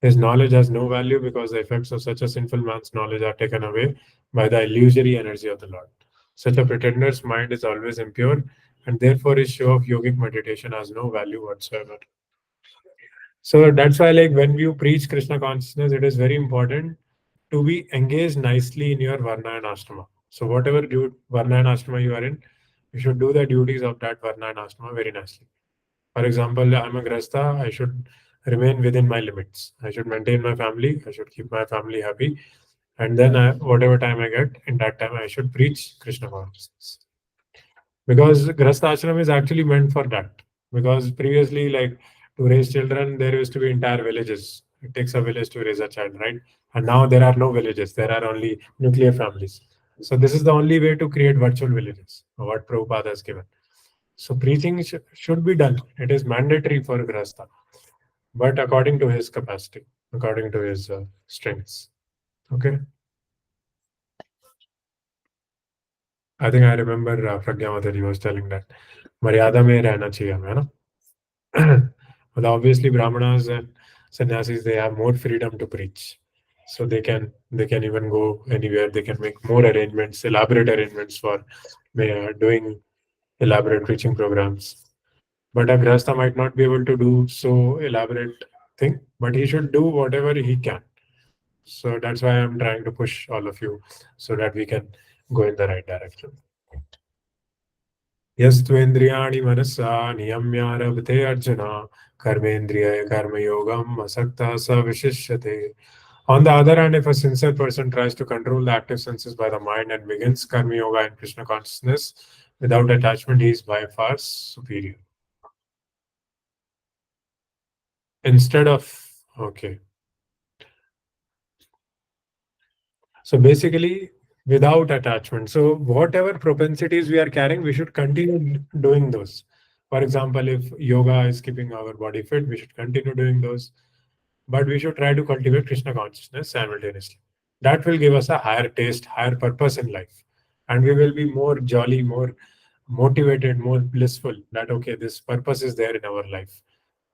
His knowledge has no value because the effects of such a sinful man's knowledge are taken away by the illusory energy of the Lord. Such a pretender's mind is always impure, and therefore his show of yogic meditation has no value whatsoever. So that's why, like, when you preach Krishna consciousness, it is very important to be engaged nicely in your Varna and Ashrama. So whatever Varna and Ashrama you are in, you should do the duties of that Varna and Ashrama very nicely. For example, I'm a Grasta, I should remain within my limits. I should maintain my family, I should keep my family happy. And then whatever time I get, in that time I should preach Krishna consciousness. Because Grasta Ashram is actually meant for that. Because previously, like, to raise children, there used to be entire villages. It takes a village to raise a child, right? And now there are no villages. There are only nuclear families. So this is the only way to create virtual villages, what Prabhupada has given. So preaching should be done. It is mandatory for Grahastha, but according to his capacity, according to his strengths. Okay. I think I remember Pragya Mataji was telling that Maryada mein rehna chahiye hame, hai na? But obviously Brahmanas and sannyasis, they have more freedom to preach. So they can even go anywhere. They can make more arrangements, elaborate arrangements for doing elaborate preaching programs. But a grahastha might not be able to do so elaborate thing, but he should do whatever he can. So that's why I'm trying to push all of you so that we can go in the right direction. Yastvendriyani manasa niyamyarabhte arjuna karmendriya karma yogam asakta sa vishishyate. On the other hand, if a sincere person tries to control the active senses by the mind and begins karma yoga and Krishna consciousness without attachment, he is by far superior. Instead of, okay. So basically, without attachment. So whatever propensities we are carrying, we should continue doing those. For example, if yoga is keeping our body fit, we should continue doing those. But we should try to cultivate Krishna consciousness simultaneously. That will give us a higher taste, higher purpose in life. And we will be more jolly, more motivated, more blissful that, okay, this purpose is there in our life.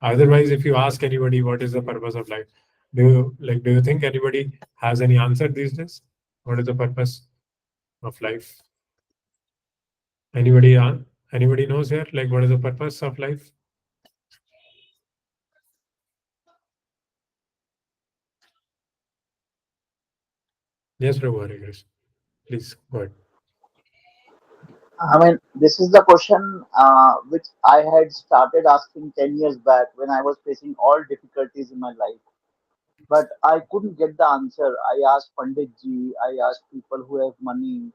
Otherwise, if you ask anybody what is the purpose of life, do you think anybody has any answer these days? What is the purpose of life? Anybody anybody knows here? Like, what is the purpose of life? Yes, Prabhu Hare Krishna. Please go ahead. I mean, this is the question which I had started asking 10 years back when I was facing all difficulties in my life. But I couldn't get the answer. I asked Pandit ji, I asked people who have money,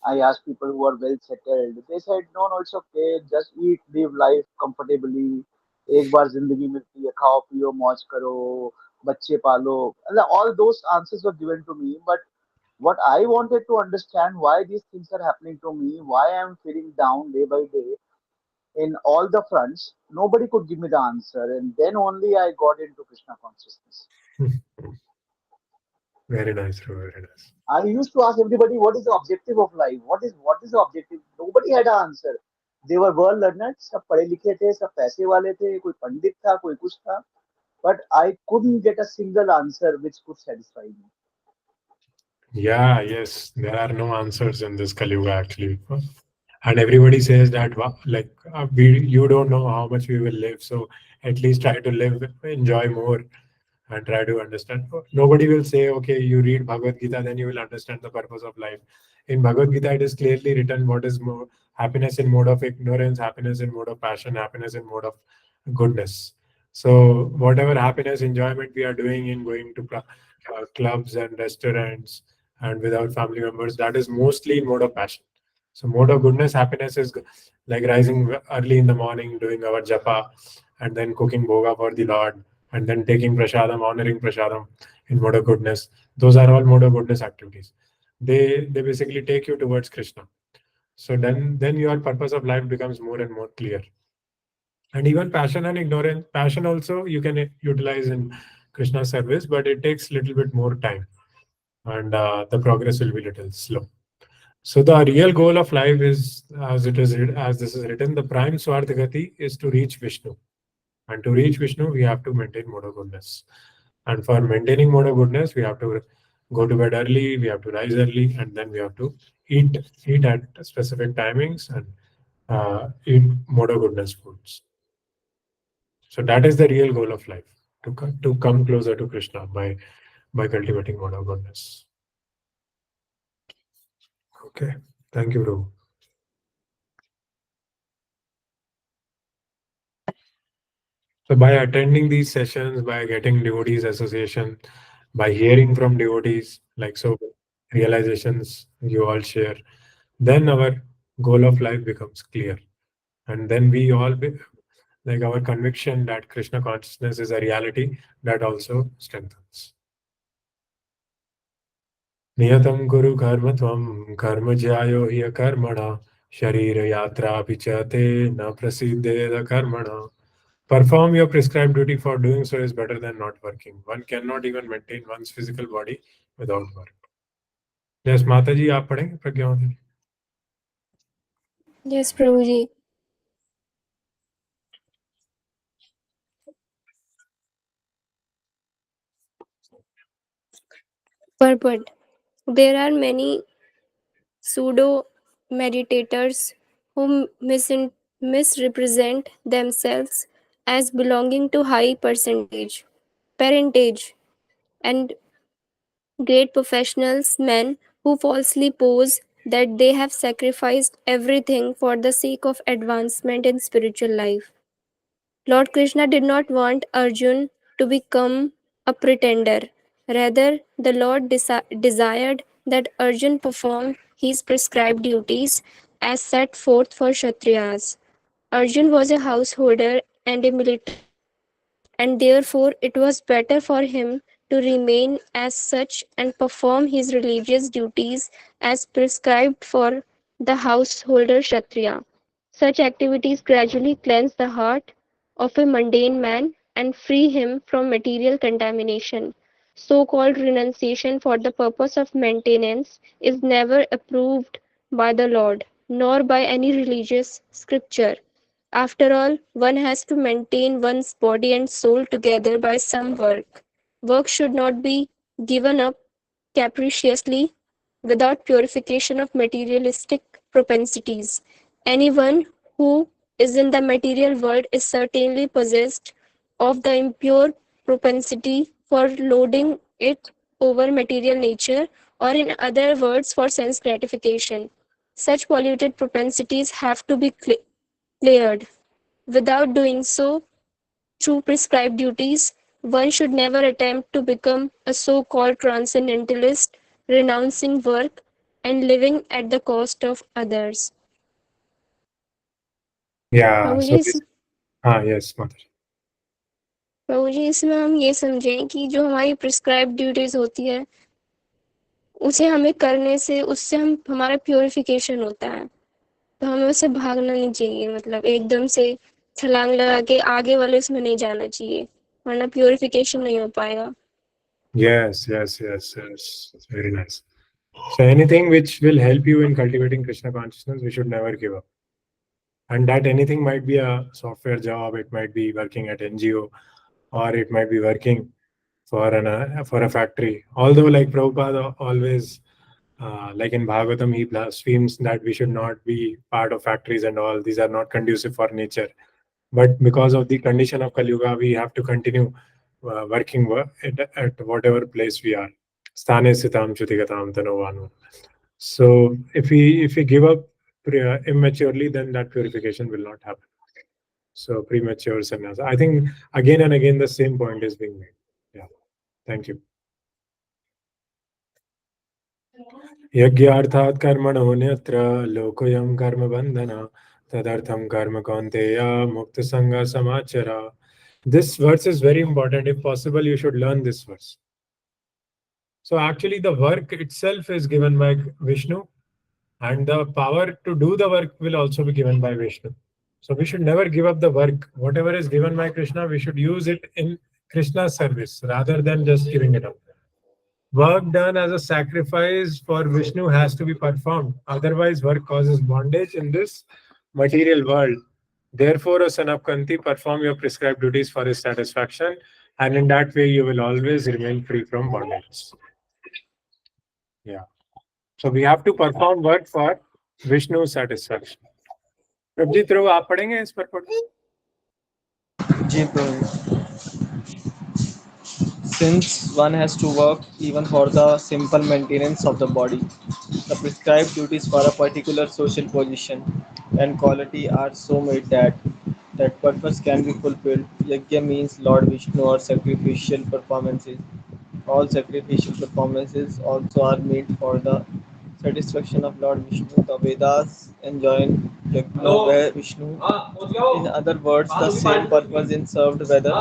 I asked people who are well settled. They said, no, no, it's okay. Just eat, live life comfortably. एक बार जिंदगी मिलती है, खाओ पियो मौज करो, बच्चे पालो. And all those answers were given to me. But what I wanted to understand why these things are happening to me, why I'm feeling down day by day in all the fronts, nobody could give me the answer. And then only I got into Krishna consciousness. Very nice, Prabhu. Very nice. I used to ask everybody, what is the objective of life? What is the objective? Nobody had an answer. They were well learned, सब पढ़े लिखे थे, सब पैसे वाले थे, कोई पंडित था, कोई कुछ था. But I couldn't get a single answer which could satisfy me. Yeah, yes, there are no answers in this Kali Yuga actually. And everybody says that, like, you don't know how much we will live, so at least try to live, enjoy more, and try to understand. Nobody will say, okay, you read Bhagavad Gita, then you will understand the purpose of life. In Bhagavad Gita, it is clearly written what is more happiness in mode of ignorance, happiness in mode of passion, happiness in mode of goodness. So whatever happiness, enjoyment we are doing in going to clubs and restaurants and without family members, that is mostly in mode of passion. So mode of goodness, happiness is like rising early in the morning, doing our japa, and then cooking bhoga for the Lord, and then taking prasadam, honoring prasadam in mode of goodness. Those are all mode of goodness activities. They basically take you towards Krishna. So then your purpose of life becomes more and more clear. And even passion and ignorance, passion also you can utilize in Krishna service, but it takes little bit more time, and the progress will be little slow. So the real goal of life is, as this is written, the prime Swarthagati is to reach Vishnu. And to reach Vishnu, we have to maintain mode of goodness. And for maintaining mode of goodness, we have to go to bed early, we have to rise early, and then we have to eat at specific timings and eat mode of goodness foods. So that is the real goal of life, to come closer to Krishna by cultivating mode of goodness. Okay, thank you, Prabhu. So by attending these sessions, by getting devotees association, by hearing from devotees, like so realizations you all share, then our goal of life becomes clear. And then we all like our conviction that Krishna consciousness is a reality, that also strengthens. नियतं कुरु कर्म त्वं कर्म ज्यायो हि कर्मणा शरीर यात्रा च ते न प्रसिद्धेद कर्मणा. Perform your prescribed duty, for doing so is better than not working. One cannot even maintain one's physical body without work. Yes, माता जी आप पढ़ेंगे प्रज्ञा माता जी? Yes, Prabhuji. Purport. There are many pseudo meditators who misrepresent themselves as belonging to high percentage, parentage, and great professionals, men who falsely pose that they have sacrificed everything for the sake of advancement in spiritual life. Lord Krishna did not want Arjun to become a pretender. Rather, the Lord desired that Arjun perform his prescribed duties as set forth for Kshatriyas. Arjun was a householder and a military man, and therefore it was better for him to remain as such and perform his religious duties as prescribed for the householder Kshatriya. Such activities gradually cleanse the heart of a mundane man and free him from material contamination. So called renunciation for the purpose of maintenance is never approved by the Lord, nor by any religious scripture. After all, one has to maintain one's body and soul together by some work. Work should not be given up capriciously without purification of materialistic propensities. Anyone who is in the material world is certainly possessed of the impure propensity for lording it over material nature, or in other words, for sense gratification. Such polluted propensities have to be cleared. Without doing so through prescribed duties, one should never attempt to become a so called transcendentalist, renouncing work and living at the cost of others. Yeah. Prabhu ji So this. Yes, माता जी. प्रभु जी इसमें हम ये समझें कि जो हमारी prescribe duties होती है उसे हमें करने से उससे हम हमारा प्योरिफिकेशन होता है, तो हमें उससे भागना नहीं चाहिए, मतलब एकदम से छलांग लगा के आगे वाले उसमें नहीं जाना चाहिए, वरना प्योरिफिकेशन नहीं हो पाएगा. Yes, yes, yes, yes. It's very nice. So anything which will help you in cultivating Krishna consciousness, we should never give up. And that anything might be a software job, it might be working at NGO, or it might be working for a factory. Although, like Prabhupada always, like in Bhagavatam, he blasphemes that we should not be part of factories and all. These are not conducive for nature. But because of the condition of Kali Yuga, we have to continue working at whatever place we are. Sthane sitam chutigatam tanovanu. So if we give up immaturely, then that purification will not happen. So premature sannyasa. I think again and again the same point is being made. Yeah. Thank you. यज्ञार्थात् कर्मणोऽन्यत्र लोकोऽयं कर्मबन्धन तदर्थं कर्म कौन्तेय मुक्तसङ्गः समाचर. This verse is very important. If possible, you should learn this verse. So actually the work itself is given by Vishnu, and the power to do the work will also be given by Vishnu. So we should never give up the work. Whatever is given by Krishna, we should use it in Krishna's service rather than just giving it up. Work done as a sacrifice for Vishnu has to be performed. Otherwise, work causes bondage in this material world. Therefore, O son of Kanti, perform your prescribed duties for his satisfaction, and in that way, you will always remain free from bondage. Yeah. So we have to perform work for Vishnu's satisfaction. प्रभजी ध्रुव आप पढ़ेंगे इस पर जी प्रभु, since one has to work even for the simple maintenance of the body, the prescribed duties for a particular social position and quality are so made that that purpose can be fulfilled. Yajna means Lord Vishnu or sacrificial performances. All sacrificial performances also are made for the satisfaction of Lord Vishnu. The Vedas enjoin Yajna where Vishnu. In other words, the same purpose is served whether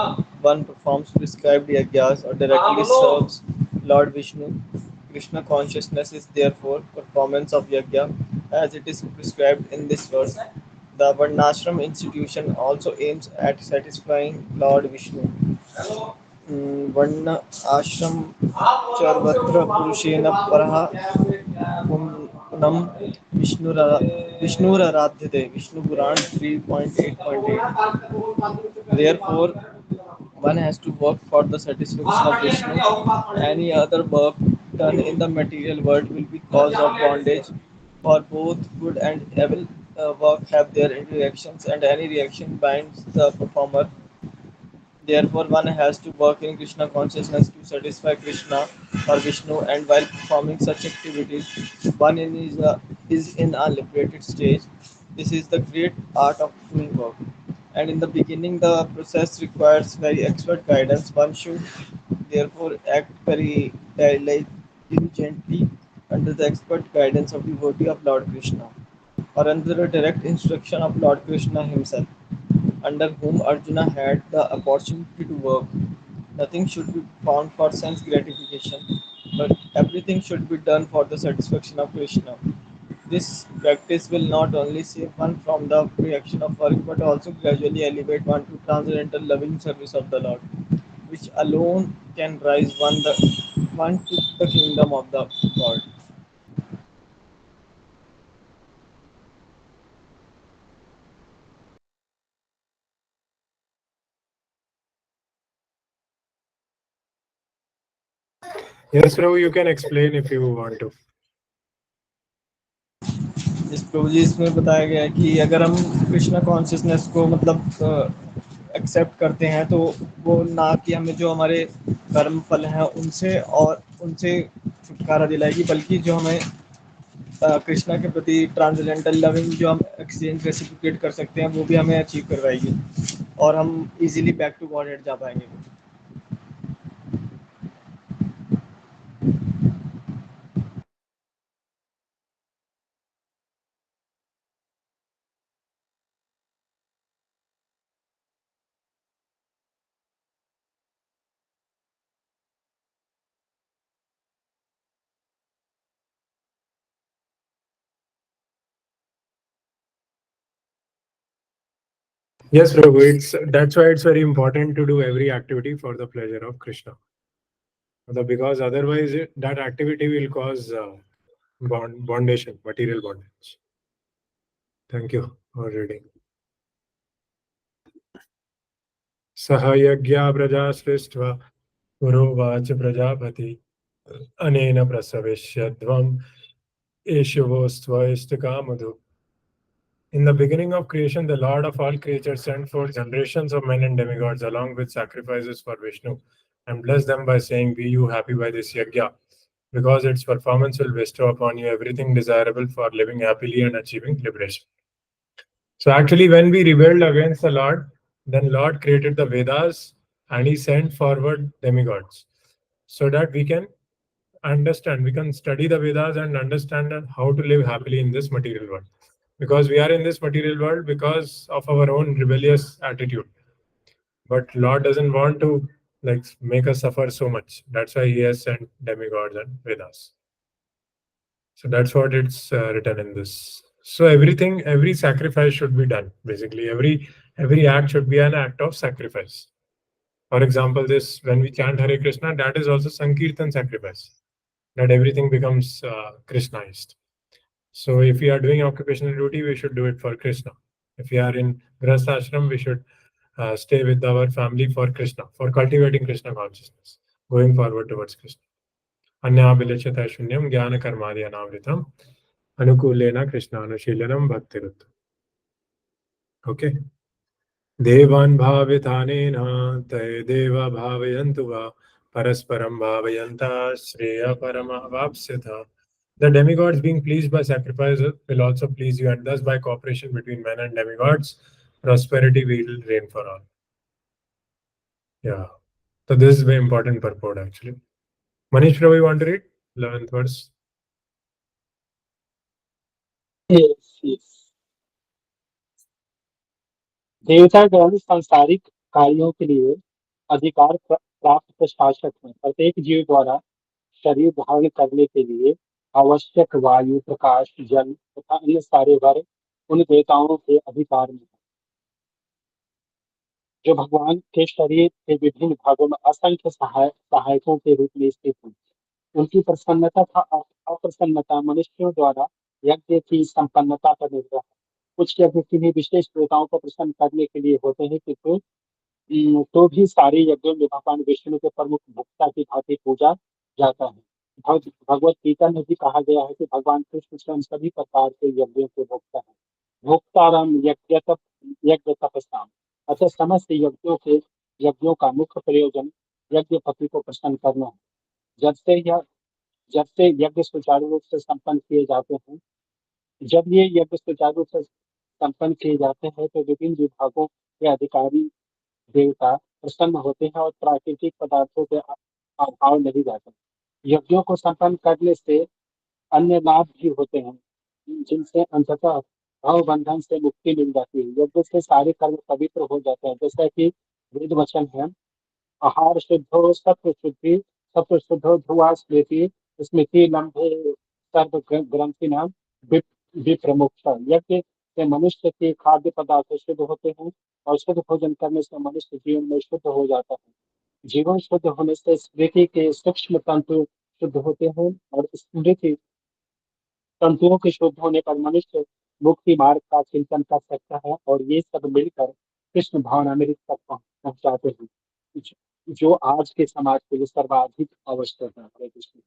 one performs prescribed yajnas or directly serves Lord Vishnu. Krishna consciousness is therefore performance of yajna as it is prescribed in this verse. The Varnashram institution also aims at satisfying Lord Vishnu. वर्ण आश्रम सर्वत्र पुरुषेण परः पुनम विष्णुरा विष्णुराराध्यते विष्णु पुराण 3.8.8 therefore one has to work for the satisfaction of Vishnu. Any other work done in the material world will be cause of bondage. For both good and evil work have their reactions, and any reaction binds the performer. Therefore, one has to work in Krishna consciousness to satisfy Krishna or Vishnu, and while performing such activities, is in a liberated stage. This is the great art of doing work. And in the beginning, the process requires very expert guidance. One should therefore act very diligently under the expert guidance of devotee of Lord Krishna, or under the direct instruction of Lord Krishna himself, under whom Arjuna had the opportunity to work. Nothing should be found for sense gratification, but everything should be done for the satisfaction of Krishna. This practice will not only save one from the reaction of work, but also gradually elevate one to transcendental loving service of the Lord, which alone can raise one to the kingdom of the God. Yes, Prabhu, you can explain if you want to. जिस प्रभु जी इसमें बताया गया है कि अगर हम Krishna consciousness को मतलब एक्सेप्ट करते हैं तो वो ना कि हमें जो हमारे कर्म फल हैं उनसे छुटकारा दिलाएगी, बल्कि जो हमें कृष्णा के प्रति ट्रांसजेंडर लविंग जो हम एक्सचेंज रेसिप्रोकेट कर सकते हैं वो भी हमें अचीव करवाएगी, और हम easily back to godhead जा पाएंगे. Yes, Prabhu, that's why it's very important to do every activity for the pleasure of Krishna. Because otherwise that activity will cause bondation, material bondage. Thank you for reading. Saha yagya praja sristva purovacha prajapati anena prasavishyadvam eshuvostvaistakamadu. In the beginning of creation, the Lord of all creatures sent forth generations of men and demigods along with sacrifices for Vishnu and blessed them by saying, "Be you happy by this yajna, because its performance will bestow upon you everything desirable for living happily and achieving liberation." So actually, when we rebelled against the Lord, then Lord created the Vedas and he sent forward demigods so that we can study the Vedas and understand how to live happily in this material world. Because we are in this material world because of our own rebellious attitude. But Lord doesn't want to like make us suffer so much. That's why he has sent demigods and Vedas. So that's what it's written in this. So every sacrifice should be done. Basically, every act should be an act of sacrifice. For example, this when we chant Hare Krishna, that is also Sankirtan sacrifice. That everything becomes Krishnaized. So if we are doing occupational duty, we should do it for Krishna. If we are in Grahastha ashram, we should stay with our family for Krishna, for cultivating Krishna consciousness, going forward towards Krishna. अन्याभिलषित शून्यम ज्ञान कर्मादि अनावृतम अनुकूलेन कृष्णानुशीलनम भक्तिरुत. Okay. देवान् भावितानेन ते देवा भावयन्तु वा परस्परं भावयन्तः श्रेय परमवाप्स्यथ. The demigods being pleased by sacrifice will also please you, and thus by cooperation between men and demigods, prosperity will reign for all. Yeah. So this is very important purport actually. Manish Prabhu, you want to read 11th verse? Yes, yes. देवतागण सांसारिक कार्यों के लिए अधिकार प्राप्त प्रशासक हैं। प्रत्येक जीव द्वारा शरीर धारण करने के लिए आवश्यक वायु, प्रकाश, जल तथा अन्य सारे वर उन देवताओं के अधिकार में है, जो भगवान के शरीर के विभिन्न भागों में असंख्य सहायकों के रूप में स्थित हैं। उनकी प्रसन्नता तथा अप्रसन्नता मनुष्यों द्वारा यज्ञ की संपन्नता पर निर्भर है। कुछ यज्ञ किन्हीं विशेष देवताओं को प्रसन्न करने के लिए होते हैं, किंतु तो भी सारे यज्ञों में भगवान विष्णु के प्रमुख भक्ता की भांति पूजा जाता है। भगवत गीता में भी कहा गया है कि भगवान कृष्ण स्वयं सभी प्रकार के यज्ञों के भोक्ता है। भोक्तारम यज्ञ तपस्याम, अतः समस्त यज्ञों का मुख्य प्रयोजन यज्ञपति को प्रसन्न करना है। जब से यज्ञ सुचारू रूप से संपन्न किए जाते हैं जब ये यज्ञ सुचारू रूप से संपन्न किए जाते हैं तो विभिन्न विभागों के अधिकारी देवता प्रसन्न होते हैं और प्राकृतिक पदार्थों के अभाव नहीं रहता। यज्ञों को संपन्न करने से अन्य लाभ भी होते हैं, जिनसे अंततः भाव बंधन से मुक्ति मिल जाती है। यज्ञ से सारे कर्म पवित्र हो जाते हैं, जैसा कि वेद वचन है, आहार शुद्धो सत्व शुद्धो ध्रुवा स्मृति स्मृति लंबे सर्व ग्रंथि नाम विप्रमुख। यज्ञ से मनुष्य के खाद्य पदार्थ शुद्ध होते हैं और शुद्ध भोजन करने से मनुष्य जीवन में शुद्ध हो जाता है। जीवन शुद्ध होने से स्मृति के सूक्ष्म तंतु शुद्ध होते हैं और स्मृति तंतुओं के शुद्ध होने पर मनुष्य मुक्ति मार्ग का चिंतन कर सकता है और ये सब मिलकर कृष्ण भावनामृत तक पहुंचाते हैं, जो आज के समाज के लिए सर्वाधिक आवश्यक है। हरे Krishna.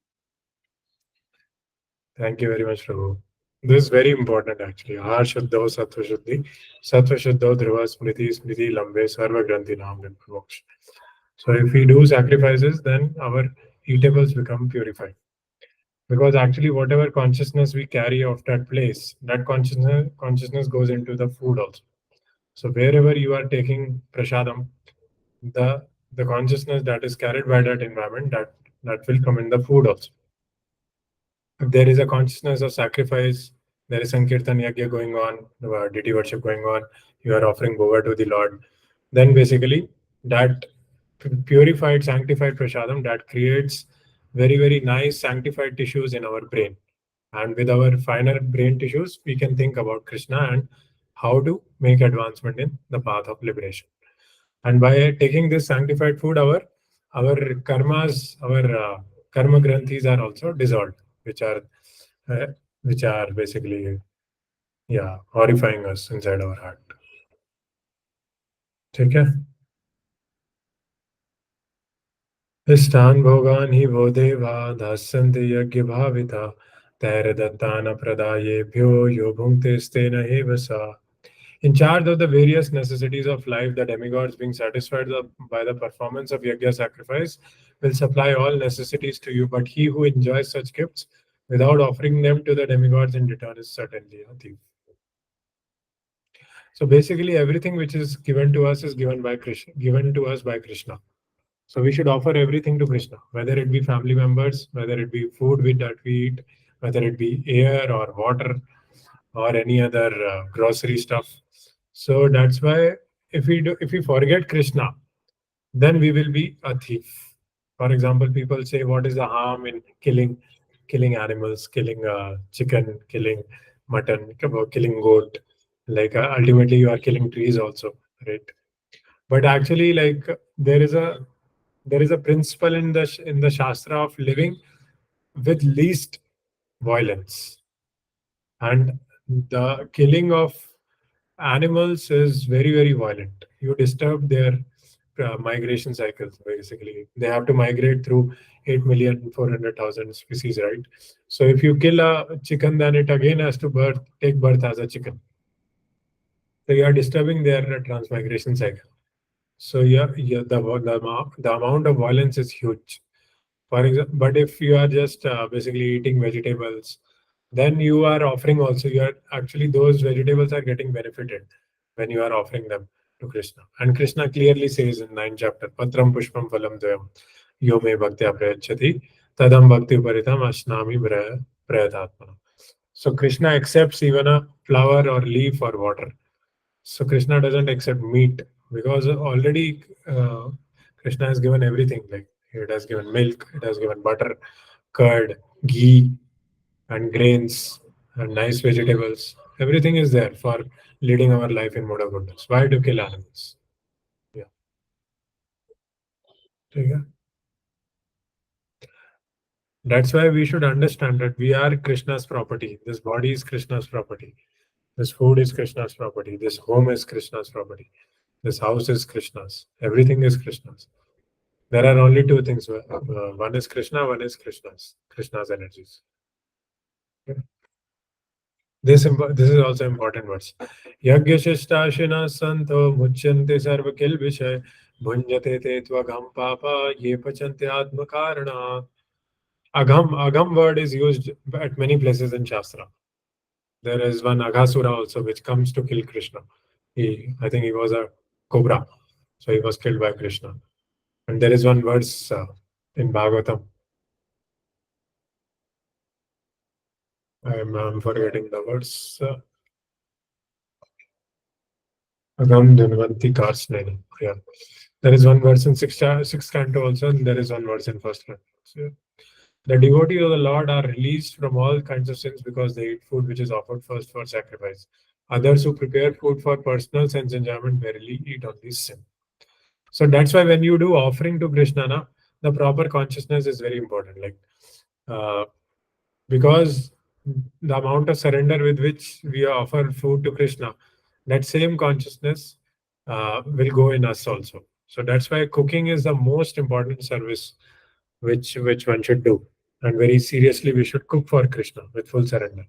Thank you very much, Raghu. This is very important actually. Ahar Shuddho Sattva Shuddhi. Sattva Shuddho Dhruva Smriti Smriti Lambe Sarva Granthi Naam Vimoksha. So if we do sacrifices, then our eatables become purified. Because actually whatever consciousness we carry of that place, that consciousness goes into the food also. So wherever you are taking prasadam, the consciousness that is carried by that environment, that will come in the food also. If there is a consciousness of sacrifice, there is Sankirtan Yagya going on, deity worship going on, you are offering bhoga to the Lord, then basically that purified, sanctified prasadam, that creates very, very nice sanctified tissues in our brain. And with our finer brain tissues, we can think about Krishna and how to make advancement in the path of liberation. And by taking this sanctified food, our karmas, our karma granthis are also dissolved, which are basically horrifying us inside our heart. ठीक है? इष्टान भोगान ही वो देवा दास्यन्ति यज्ञ भाविता तैरदत्तान प्रदायेभ्यो यो भुङ्क्ते स्तेन एव सा. In charge of the various necessities of life, the demigods, being satisfied by the performance of yajna sacrifice, will supply all necessities to you. But he who enjoys such gifts without offering them to the demigods in return is certainly a thief. So basically, everything which is given to us is given to us by Krishna. So we should offer everything to Krishna, whether it be family members, whether it be food that we eat, whether it be air or water or any other grocery stuff. So that's why if we forget Krishna, then we will be a thief. For example, people say, what is the harm in killing animals, killing chicken, killing mutton, killing goat? Like ultimately you are killing trees also, right? But actually, like there is a principle in the Shastra of living with least violence. And the killing of animals is very, very violent. You disturb their migration cycles, basically. They have to migrate through 8,400,000 species, right? So if you kill a chicken, then it again has to take birth as a chicken. So you are disturbing their transmigration cycle. So the amount of violence is huge. For example, but if you are just basically eating vegetables, then you are offering also. You are actually, those vegetables are getting benefited when you are offering them to Krishna. And Krishna clearly says in 9th chapter, Patram Pushpam Phalam Dvayam Yo me bhaktya prayachati tadam bhakti paritam ashnami prayatatmana. So Krishna accepts even a flower or leaf or water. So Krishna doesn't accept meat because already Krishna has given everything. Like it has given milk, it has given butter, curd, ghee, and grains, and nice vegetables. Everything is there for leading our life in mode of goodness. Why to kill animals? Yeah. Okay. That's why we should understand that we are Krishna's property. This body is Krishna's property. This food is Krishna's property. This home is Krishna's property. This house is Krishna's. Everything is Krishna's. There are only two things. One is Krishna, one is Krishna's energies. Okay. This is also important words. Yagyashishtashinas santo muchyante sarva kilvishay bhunjate te tvagam papa ye pachante atma karana. Agam word is used at many places in Shastra. There is one Aghasura also which comes to kill Krishna. I think he was a cobra, so he was killed by Krishna. And there is one verse in Bhagavatam. I'm forgetting the verse. Agam Dhanvanti Karsneni. Yeah. There is one verse in sixth canto also, and there is one verse in first canto. So, the devotees of the Lord are released from all kinds of sins because they eat food which is offered first for sacrifice. Others who prepare food for personal sense enjoyment verily eat only sin. So that's why when you do offering to Krishna, na, the proper consciousness is very important. Like, because the amount of surrender with which we offer food to Krishna, that same consciousness will go in us also. So that's why cooking is the most important service which one should do. And very seriously, we should cook for Krishna with full surrender,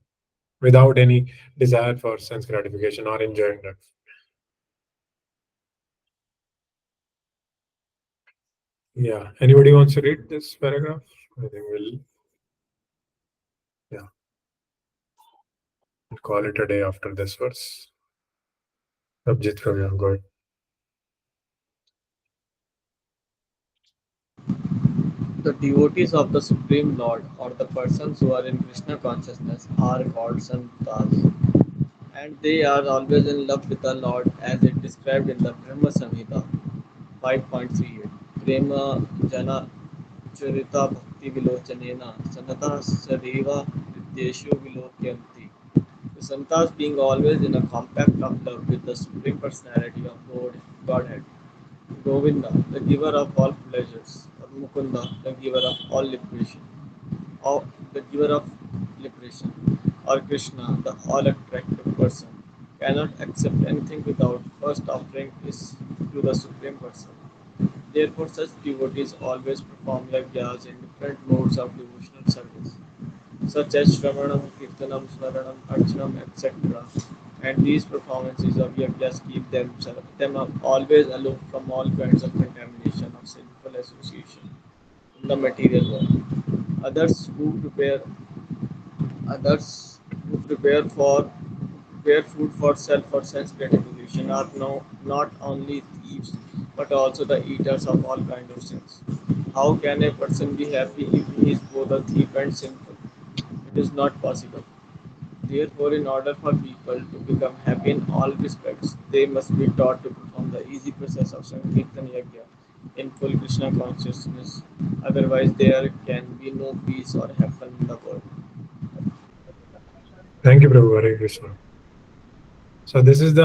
without any desire for sense gratification or enjoying that. Yeah. Anybody wants to read this paragraph? I think we'll call it a day after this verse. Abjit Kavya, go ahead. The devotees of the Supreme Lord, or the persons who are in Krishna consciousness, are called santas, and they are always in love with the Lord, as it described in the Brahma Samhita 5.38. Prema jana churita bhakti vilochanena sanatah sadeva vidyeshu vilokyanti. The santas being always in a compact of love with the Supreme Personality of Godhead, Govinda, the giver of all pleasures, or Mukunda, the giver of all liberation, or the giver of liberation, or Krishna, the all attractive person, cannot accept anything without first offering this to the Supreme Person. Therefore, such devotees always perform yajnas in different modes of devotional service, such as Shravanam, Kirtanam, Smaranam, Archanam, etc. And these performances of yajnas keep them always aloof from all kinds of contamination of sinful association in the material world. Others who prepare others who prepare food for self or sense gratification are not only thieves but also the eaters of all kinds of sins. How can a person be happy if he is both a thief and sinful? It is not possible. Therefore, in order for people to become happy in all respects, they must be taught to perform the easy process of Sankirtan Yajna in full Krishna consciousness. Otherwise, there can be no peace or heaven in the world. Thank you, Prabhu. Hare Krishna. So this is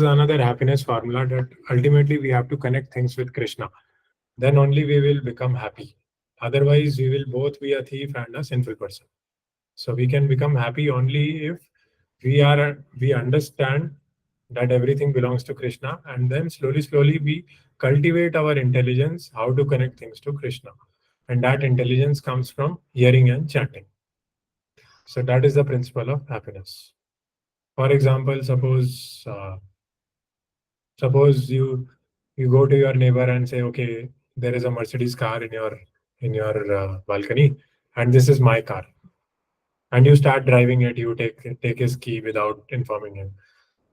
another happiness formula that ultimately we have to connect things with Krishna. Then only we will become happy. Otherwise, we will both be a thief and a sinful person. So we can become happy only if we understand that everything belongs to Krishna, and then slowly we cultivate our intelligence how to connect things to Krishna. And that intelligence comes from hearing and chanting. So that is the principle of happiness. For example, suppose you go to your neighbor and say, okay, there is a Mercedes car in your balcony, and this is my car. And you start driving it, you take his key without informing him.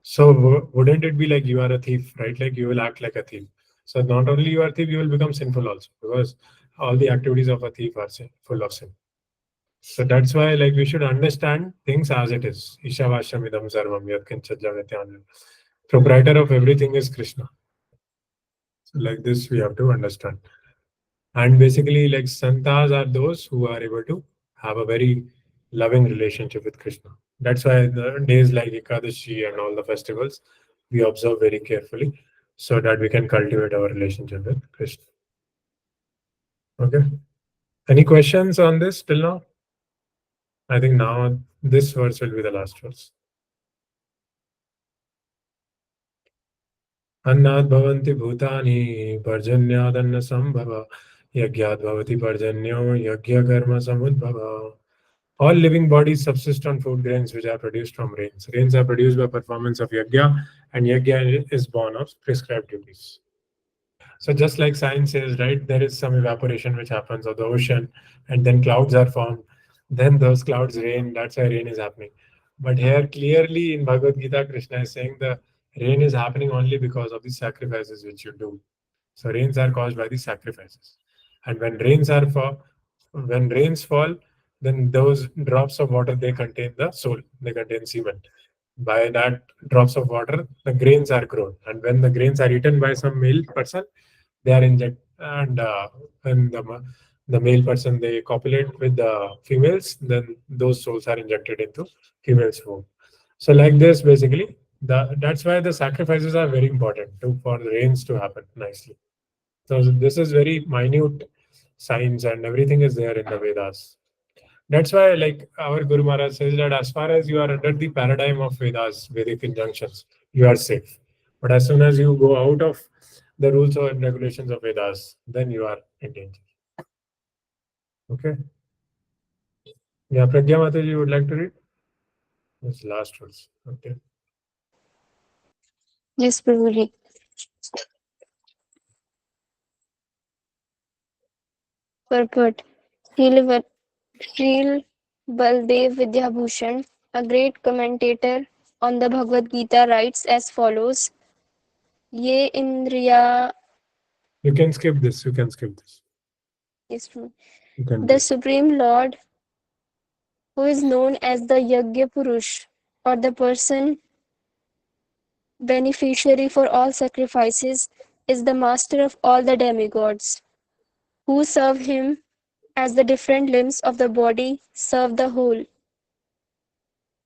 So wouldn't it be like you are a thief, right? Like you will act like a thief. So not only you are a thief, you will become sinful also, because all the activities of a thief are full of sin. So that's why, like, we should understand things as it is. Ishavashamidam sarvam yat kinchit jagatyan. Proprietor of everything is Krishna. So like this, we have to understand. And basically, like, santas are those who are able to have a very loving relationship with Krishna. That's why the days like Ekadashi and all the festivals we observe very carefully so that we can cultivate our relationship with Krishna. Okay. Any questions on this till now? I think now this verse will be the last verse. अन्नाद् भवन्ति भूतानि पर्जन्यादन्न संभव यज्ञाद् भवति पर्जन्यो यज्ञ समुद्भव. All living bodies subsist on food grains which are produced from rains. Rains are produced by performance of yajna, and yajna is born of prescribed duties. So just like science says, right, there is some evaporation which happens of the ocean, and then clouds are formed. Then those clouds rain. That's why rain is happening. But here, clearly in Bhagavad Gita, Krishna is saying the rain is happening only because of the sacrifices which you do. So rains are caused by the sacrifices, and when rains fall, then those drops of water they contain the soul. They contain cement. By that drops of water, the grains are grown, and when the grains are eaten by some male person, they are injected, and when the male person they copulate with the females, then those souls are injected into females' womb. So like this, basically, that's why the sacrifices are very important for the rains to happen nicely. So this is very minute science, and everything is there in the Vedas. That's why, like our Guru Maharaj says, that as far as you are under the paradigm of Vedas, Vedic injunctions, you are safe. But as soon as you go out of the rules and regulations of Vedas, then you are in danger. Okay. Yeah, Pragya Mataji, you would like to read? This last words. Okay. Yes, Prabhuji. Purport. Srila Baldev Vidyabhushan, a great commentator on the Bhagavad Gita, writes as follows: Ye Indriya. You can skip this. You can skip this. Yes, You can the read. Supreme Lord, who is known as the Yajna Purush, or the person beneficiary for all sacrifices, is the master of all the demigods, who serve him as the different limbs of the body serve the whole.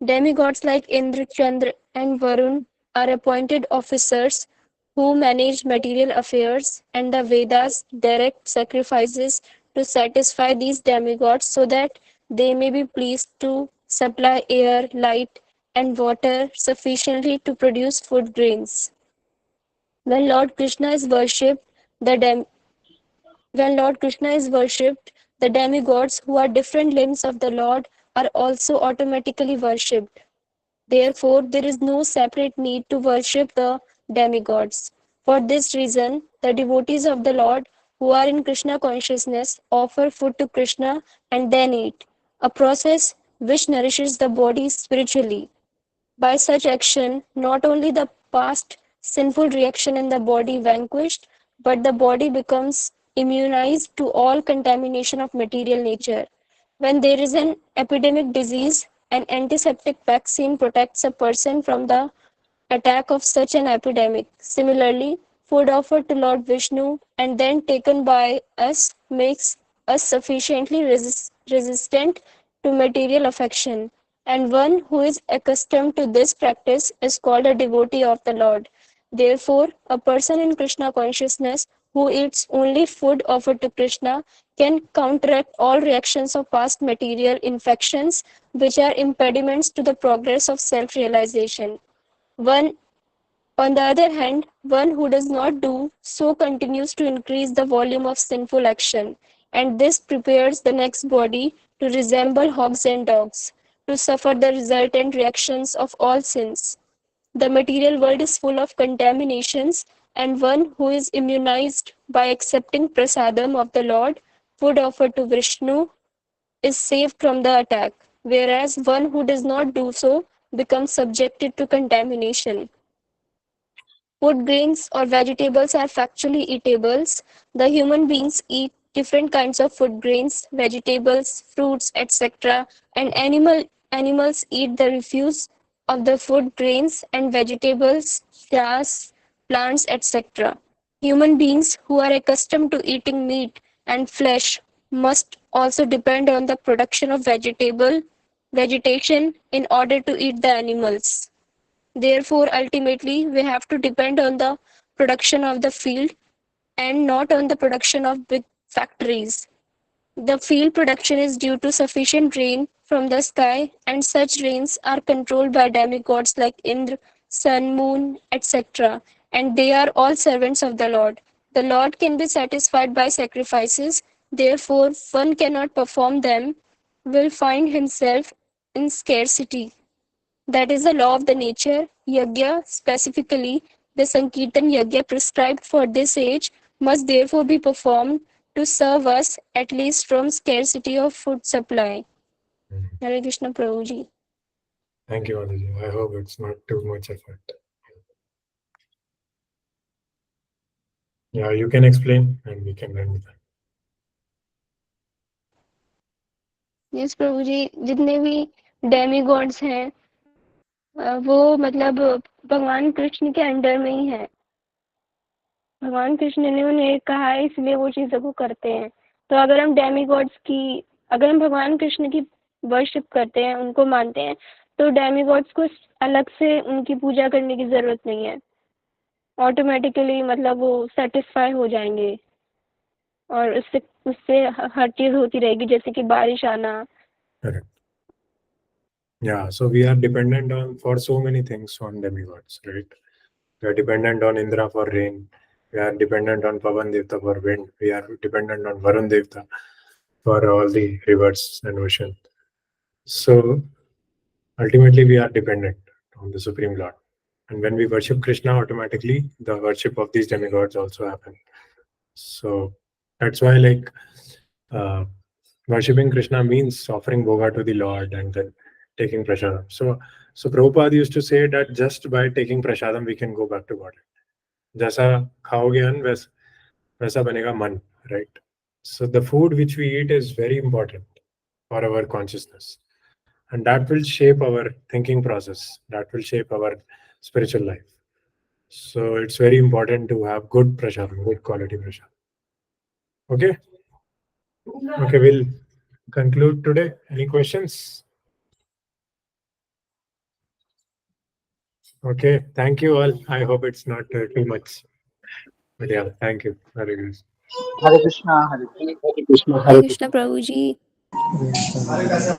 Demigods like Indra, Chandra, and Varun are appointed officers who manage material affairs, and the Vedas direct sacrifices to satisfy these demigods so that they may be pleased to supply air, light, and water sufficiently to produce food grains. When Lord Krishna is worshipped, the dem- when Lord Krishna is worshipped, the demigods who are different limbs of the Lord are also automatically worshipped. Therefore, there is no separate need to worship the demigods. For this reason, the devotees of the Lord who are in Krishna consciousness offer food to Krishna and then eat, a process which nourishes the body spiritually. By such action, not only the past sinful reaction in the body vanquished, but the body becomes immunized to all contamination of material nature. When there is an epidemic disease, an antiseptic vaccine protects a person from the attack of such an epidemic. Similarly, food offered to Lord Vishnu and then taken by us makes us sufficiently resistant to material affection, and one who is accustomed to this practice is called a devotee of the Lord. Therefore, a person in Krishna consciousness who eats only food offered to Krishna can counteract all reactions of past material infections which are impediments to the progress of self realization. One, on the other hand, one who does not do so continues to increase the volume of sinful action, and this prepares the next body to resemble hogs and dogs, to suffer the resultant reactions of all sins. The material world is full of contaminations, and one who is immunized by accepting prasadam of the Lord, food offered to Vishnu, is saved from the attack, whereas one who does not do so becomes subjected to contamination. Food grains or vegetables are factually eatables. The human beings eat different kinds of food grains, vegetables, fruits, etc. And animals eat the refuse of the food grains and vegetables, grass, plants, etc. Human beings who are accustomed to eating meat and flesh must also depend on the production of vegetation in order to eat the animals. Therefore, ultimately, we have to depend on the production of the field and not on the production of big factories. The field production is due to sufficient rain from the sky, and such rains are controlled by demigods like Indra, sun, moon, etc. And they are all servants of the Lord. The Lord can be satisfied by sacrifices, therefore, one cannot perform them, will find himself in scarcity. That is the law of the nature. Yajna, specifically the Sankirtan Yajna prescribed for this age, must therefore be performed to serve us at least from scarcity of food supply. Hare Krishna Prabhuji. Thank you, Anuji. I hope it's not too much effort. Yeah, you can explain and we can run with that. Yes Prabhuji, जितने भी demigods हैं वो मतलब भगवान कृष्ण के under में ही है. भगवान कृष्ण ने उन्हें कहा है इसलिए वो चीज़ों को करते हैं. तो अगर हम डेमीगॉड्स की अगर हम भगवान कृष्ण की वर्शिप करते हैं, उनको मानते हैं, तो डेमीगॉड्स को अलग से उनकी पूजा करने की ज़रूरत नहीं है. ऑटोमेटिकली मतलब वो सेटिस्फाई हो जाएंगे और उससे उससे हर चीज़ होती रहेगी, जैसे कि बारिश आना. Correct. Yeah, so we are dependent on for so many things on demigods, right? We are dependent on Indra for rain. We are dependent on Pavan Devta for wind. We are dependent on Varun Devta for all the rivers and ocean. So ultimately, we are dependent on the Supreme Lord. And when we worship Krishna, automatically the worship of these demigods also happen. So that's why, like, worshipping Krishna means offering bhoga to the Lord and then taking prasadam. So Prabhupada used to say that just by taking prasadam we can go back to God. Jaisa khaoge an वैसा बनेगा मन, right? So the food which we eat is very important for our consciousness, and that will shape our thinking process. That will shape our spiritual life. So it's very important to have good prasadam, good quality prasadam. Okay. Okay, we'll conclude today. Any questions? Okay, thank you all. I hope it's not too much. But yeah, thank you. Very good. Hare Krishna, Hare Krishna. Hare Krishna, Hare Krishna Prabhuji. Hare Krishna.